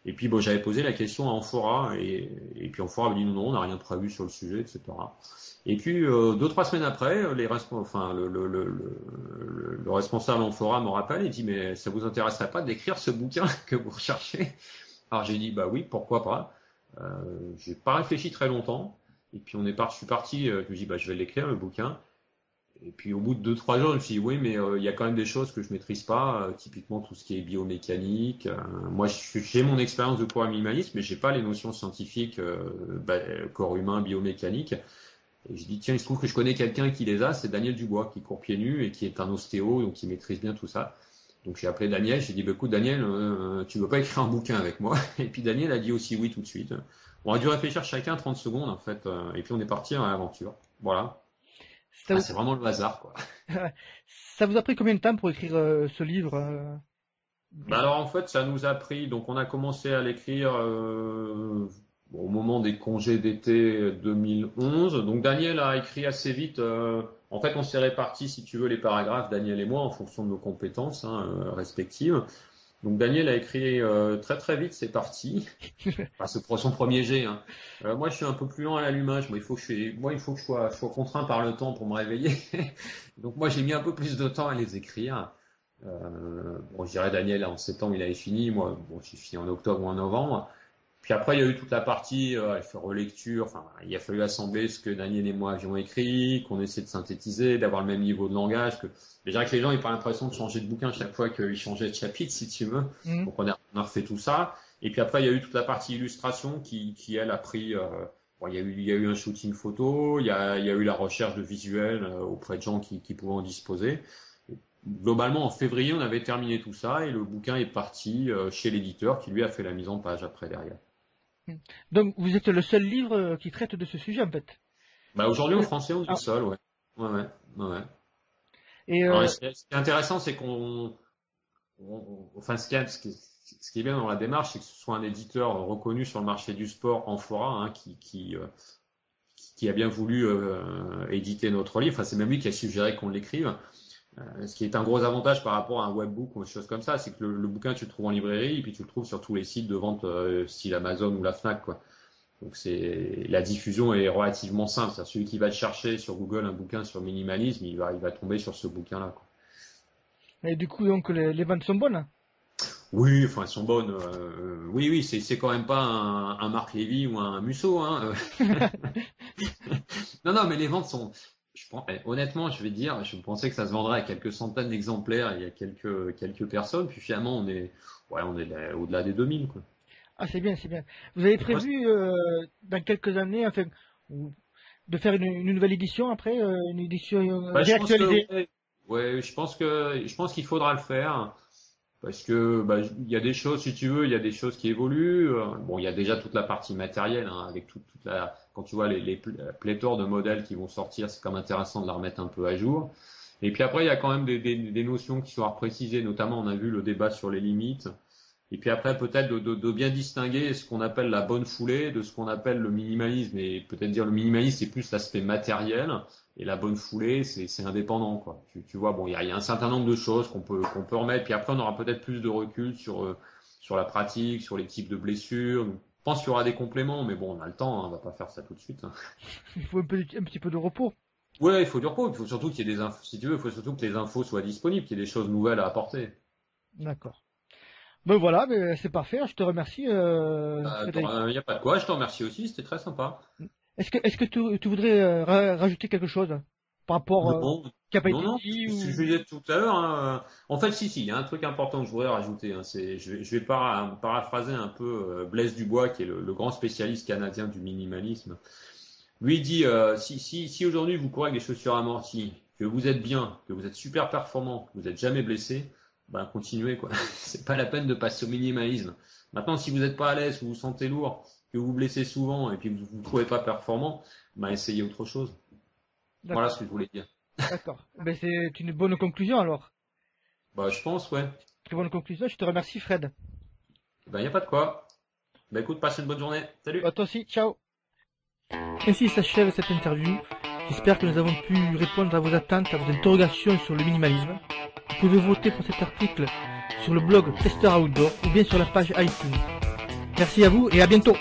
B: Et puis, bon, j'avais posé la question à Amphora, et puis Amphora m'a dit non, non, on n'a rien prévu sur le sujet, etc. Et puis 2, 3 semaines après, le responsable en forum me rappelle et dit mais ça vous intéresserait pas d'écrire ce bouquin que vous recherchez? Alors j'ai dit bah oui, pourquoi pas. J'ai pas réfléchi très longtemps et puis je suis parti, je me dis bah je vais l'écrire le bouquin. Et puis au bout de 2-3 jours, je me suis dit oui, mais il y a quand même des choses que je maîtrise pas, typiquement tout ce qui est biomécanique. Moi, j'ai mon expérience de coureur minimaliste, mais j'ai pas les notions scientifiques, corps humain, biomécanique. Et je dis tiens, il se trouve que je connais quelqu'un qui les a, c'est Daniel Dubois, qui court pieds nus et qui est un ostéo, donc qui maîtrise bien tout ça. Donc j'ai appelé Daniel, j'ai dit bah, écoute Daniel, tu veux pas écrire un bouquin avec moi? Et puis Daniel a dit aussi oui tout de suite. On a dû réfléchir chacun 30 secondes en fait, et puis on est parti à l'aventure. Voilà. C'est vraiment le hasard quoi.
A: Ça vous a pris combien de temps pour écrire ce livre
B: Bah alors en fait ça nous a pris, donc on a commencé à l'écrire au moment des congés d'été 2011. Donc Daniel a écrit assez vite. En fait on s'est répartis si tu veux les paragraphes, Daniel et moi, en fonction de nos compétences respectives. Donc Daniel a écrit très très vite, c'est parti. Enfin, c'est pour son premier jet. Hein. Moi je suis un peu plus lent à l'allumage. Moi il faut que je sois contraint par le temps pour me réveiller. Donc moi j'ai mis un peu plus de temps à les écrire. Bon, je dirais Daniel en septembre il avait fini, moi bon j'ai fini en octobre ou en novembre. Puis après il y a eu toute la partie relecture, enfin il a fallu assembler ce que Daniel et moi avions écrit, qu'on essaie de synthétiser, d'avoir le même niveau de langage, que déjà que les gens ils ont l'impression de changer de bouquin chaque fois qu'ils changeaient de chapitre si tu veux. Donc on a refait tout ça. Et puis après il y a eu toute la partie illustration qui elle a pris bon, il y a eu un shooting photo, il y a eu la recherche de visuels auprès de gens qui pouvaient en disposer. Globalement, en février, on avait terminé tout ça et le bouquin est parti chez l'éditeur qui lui a fait la mise en page après derrière.
A: Donc, vous êtes le seul livre qui traite de ce sujet, en fait.
B: Bah, aujourd'hui, en français, on est le seul, ouais. Ouais. Et alors, ce qui est intéressant, c'est enfin, ce qui est bien dans la démarche, c'est que ce soit un éditeur reconnu sur le marché du sport, Amphora, hein, qui a bien voulu éditer notre livre. Enfin, c'est même lui qui a suggéré qu'on l'écrive. Ce qui est un gros avantage par rapport à un webbook ou des choses comme ça, c'est que le bouquin tu le trouves en librairie et puis tu le trouves sur tous les sites de vente style Amazon ou la Fnac quoi. Donc la diffusion est relativement simple. C'est-à-dire celui qui va te chercher sur Google un bouquin sur minimalisme, il va tomber sur ce bouquin-là.
A: Et du coup donc les ventes sont bonnes?
B: Oui, enfin elles sont bonnes. Oui, c'est quand même pas un Marc Lévy ou un Musso. Hein. Non, mais les ventes sont. Honnêtement, je vais dire, je pensais que ça se vendrait à quelques centaines d'exemplaires, il y a quelques personnes, puis finalement on est au-delà des 2000 quoi.
A: Ah c'est bien. Vous avez prévu dans quelques années, enfin, de faire une nouvelle édition après, une édition réactualisée?
B: Je pense qu'il faudra le faire. Parce que il y a des choses, si tu veux, il y a des choses qui évoluent. Bon, il y a déjà toute la partie matérielle, hein, avec toute la, quand tu vois les pléthores de modèles qui vont sortir, c'est quand même intéressant de la remettre un peu à jour. Et puis après, il y a quand même des notions qui sont à préciser, notamment on a vu le débat sur les limites. Et puis après, peut-être de bien distinguer ce qu'on appelle la bonne foulée de ce qu'on appelle le minimalisme. Et peut-être dire le minimalisme, c'est plus l'aspect matériel. Et la bonne foulée, c'est indépendant, quoi. Tu vois, bon, il y a un certain nombre de choses qu'on peut remettre. Puis après, on aura peut-être plus de recul sur la pratique, sur les types de blessures. Je pense qu'il y aura des compléments, mais bon, on a le temps, hein, on va pas faire ça tout de suite. Hein.
A: Il faut un petit peu de repos.
B: Ouais, il faut du repos. Il faut surtout qu'il y ait des infos, si tu veux, il faut surtout que les infos soient disponibles, qu'il y ait des choses nouvelles à apporter.
A: D'accord. Ben voilà, c'est parfait. Je te remercie.
B: Il n'y a pas de quoi. Je te remercie aussi. C'était très sympa.
A: Est-ce que tu voudrais rajouter quelque chose par rapport qui n'a pas été dit
B: ou... Je disais tout à l'heure. Hein, en fait, si, il y a un truc important que je voudrais rajouter. Hein, je vais paraphraser un peu Blaise Dubois, qui est le grand spécialiste canadien du minimalisme. Lui il dit si aujourd'hui vous courez avec des chaussures amorties, que vous êtes bien, que vous êtes super performant, que vous n'êtes jamais blessé, continuez quoi. C'est pas la peine de passer au minimalisme. Maintenant, si vous n'êtes pas à l'aise, que vous vous sentez lourd, que vous vous blessez souvent et puis que vous ne trouvez pas performant, essayez autre chose. Voilà ce que je voulais dire.
A: D'accord. C'est une bonne conclusion alors.
B: Je pense, ouais.
A: Très bonne conclusion. Je te remercie, Fred.
B: Il n'y a pas de quoi. Écoute, passe une bonne journée. Salut.
A: Toi aussi, ciao. Ainsi s'achève cette interview. J'espère que nous avons pu répondre à vos attentes, à vos interrogations sur le minimalisme. Vous pouvez voter pour cet article sur le blog Tester Outdoor ou bien sur la page iTunes. Merci à vous et à bientôt.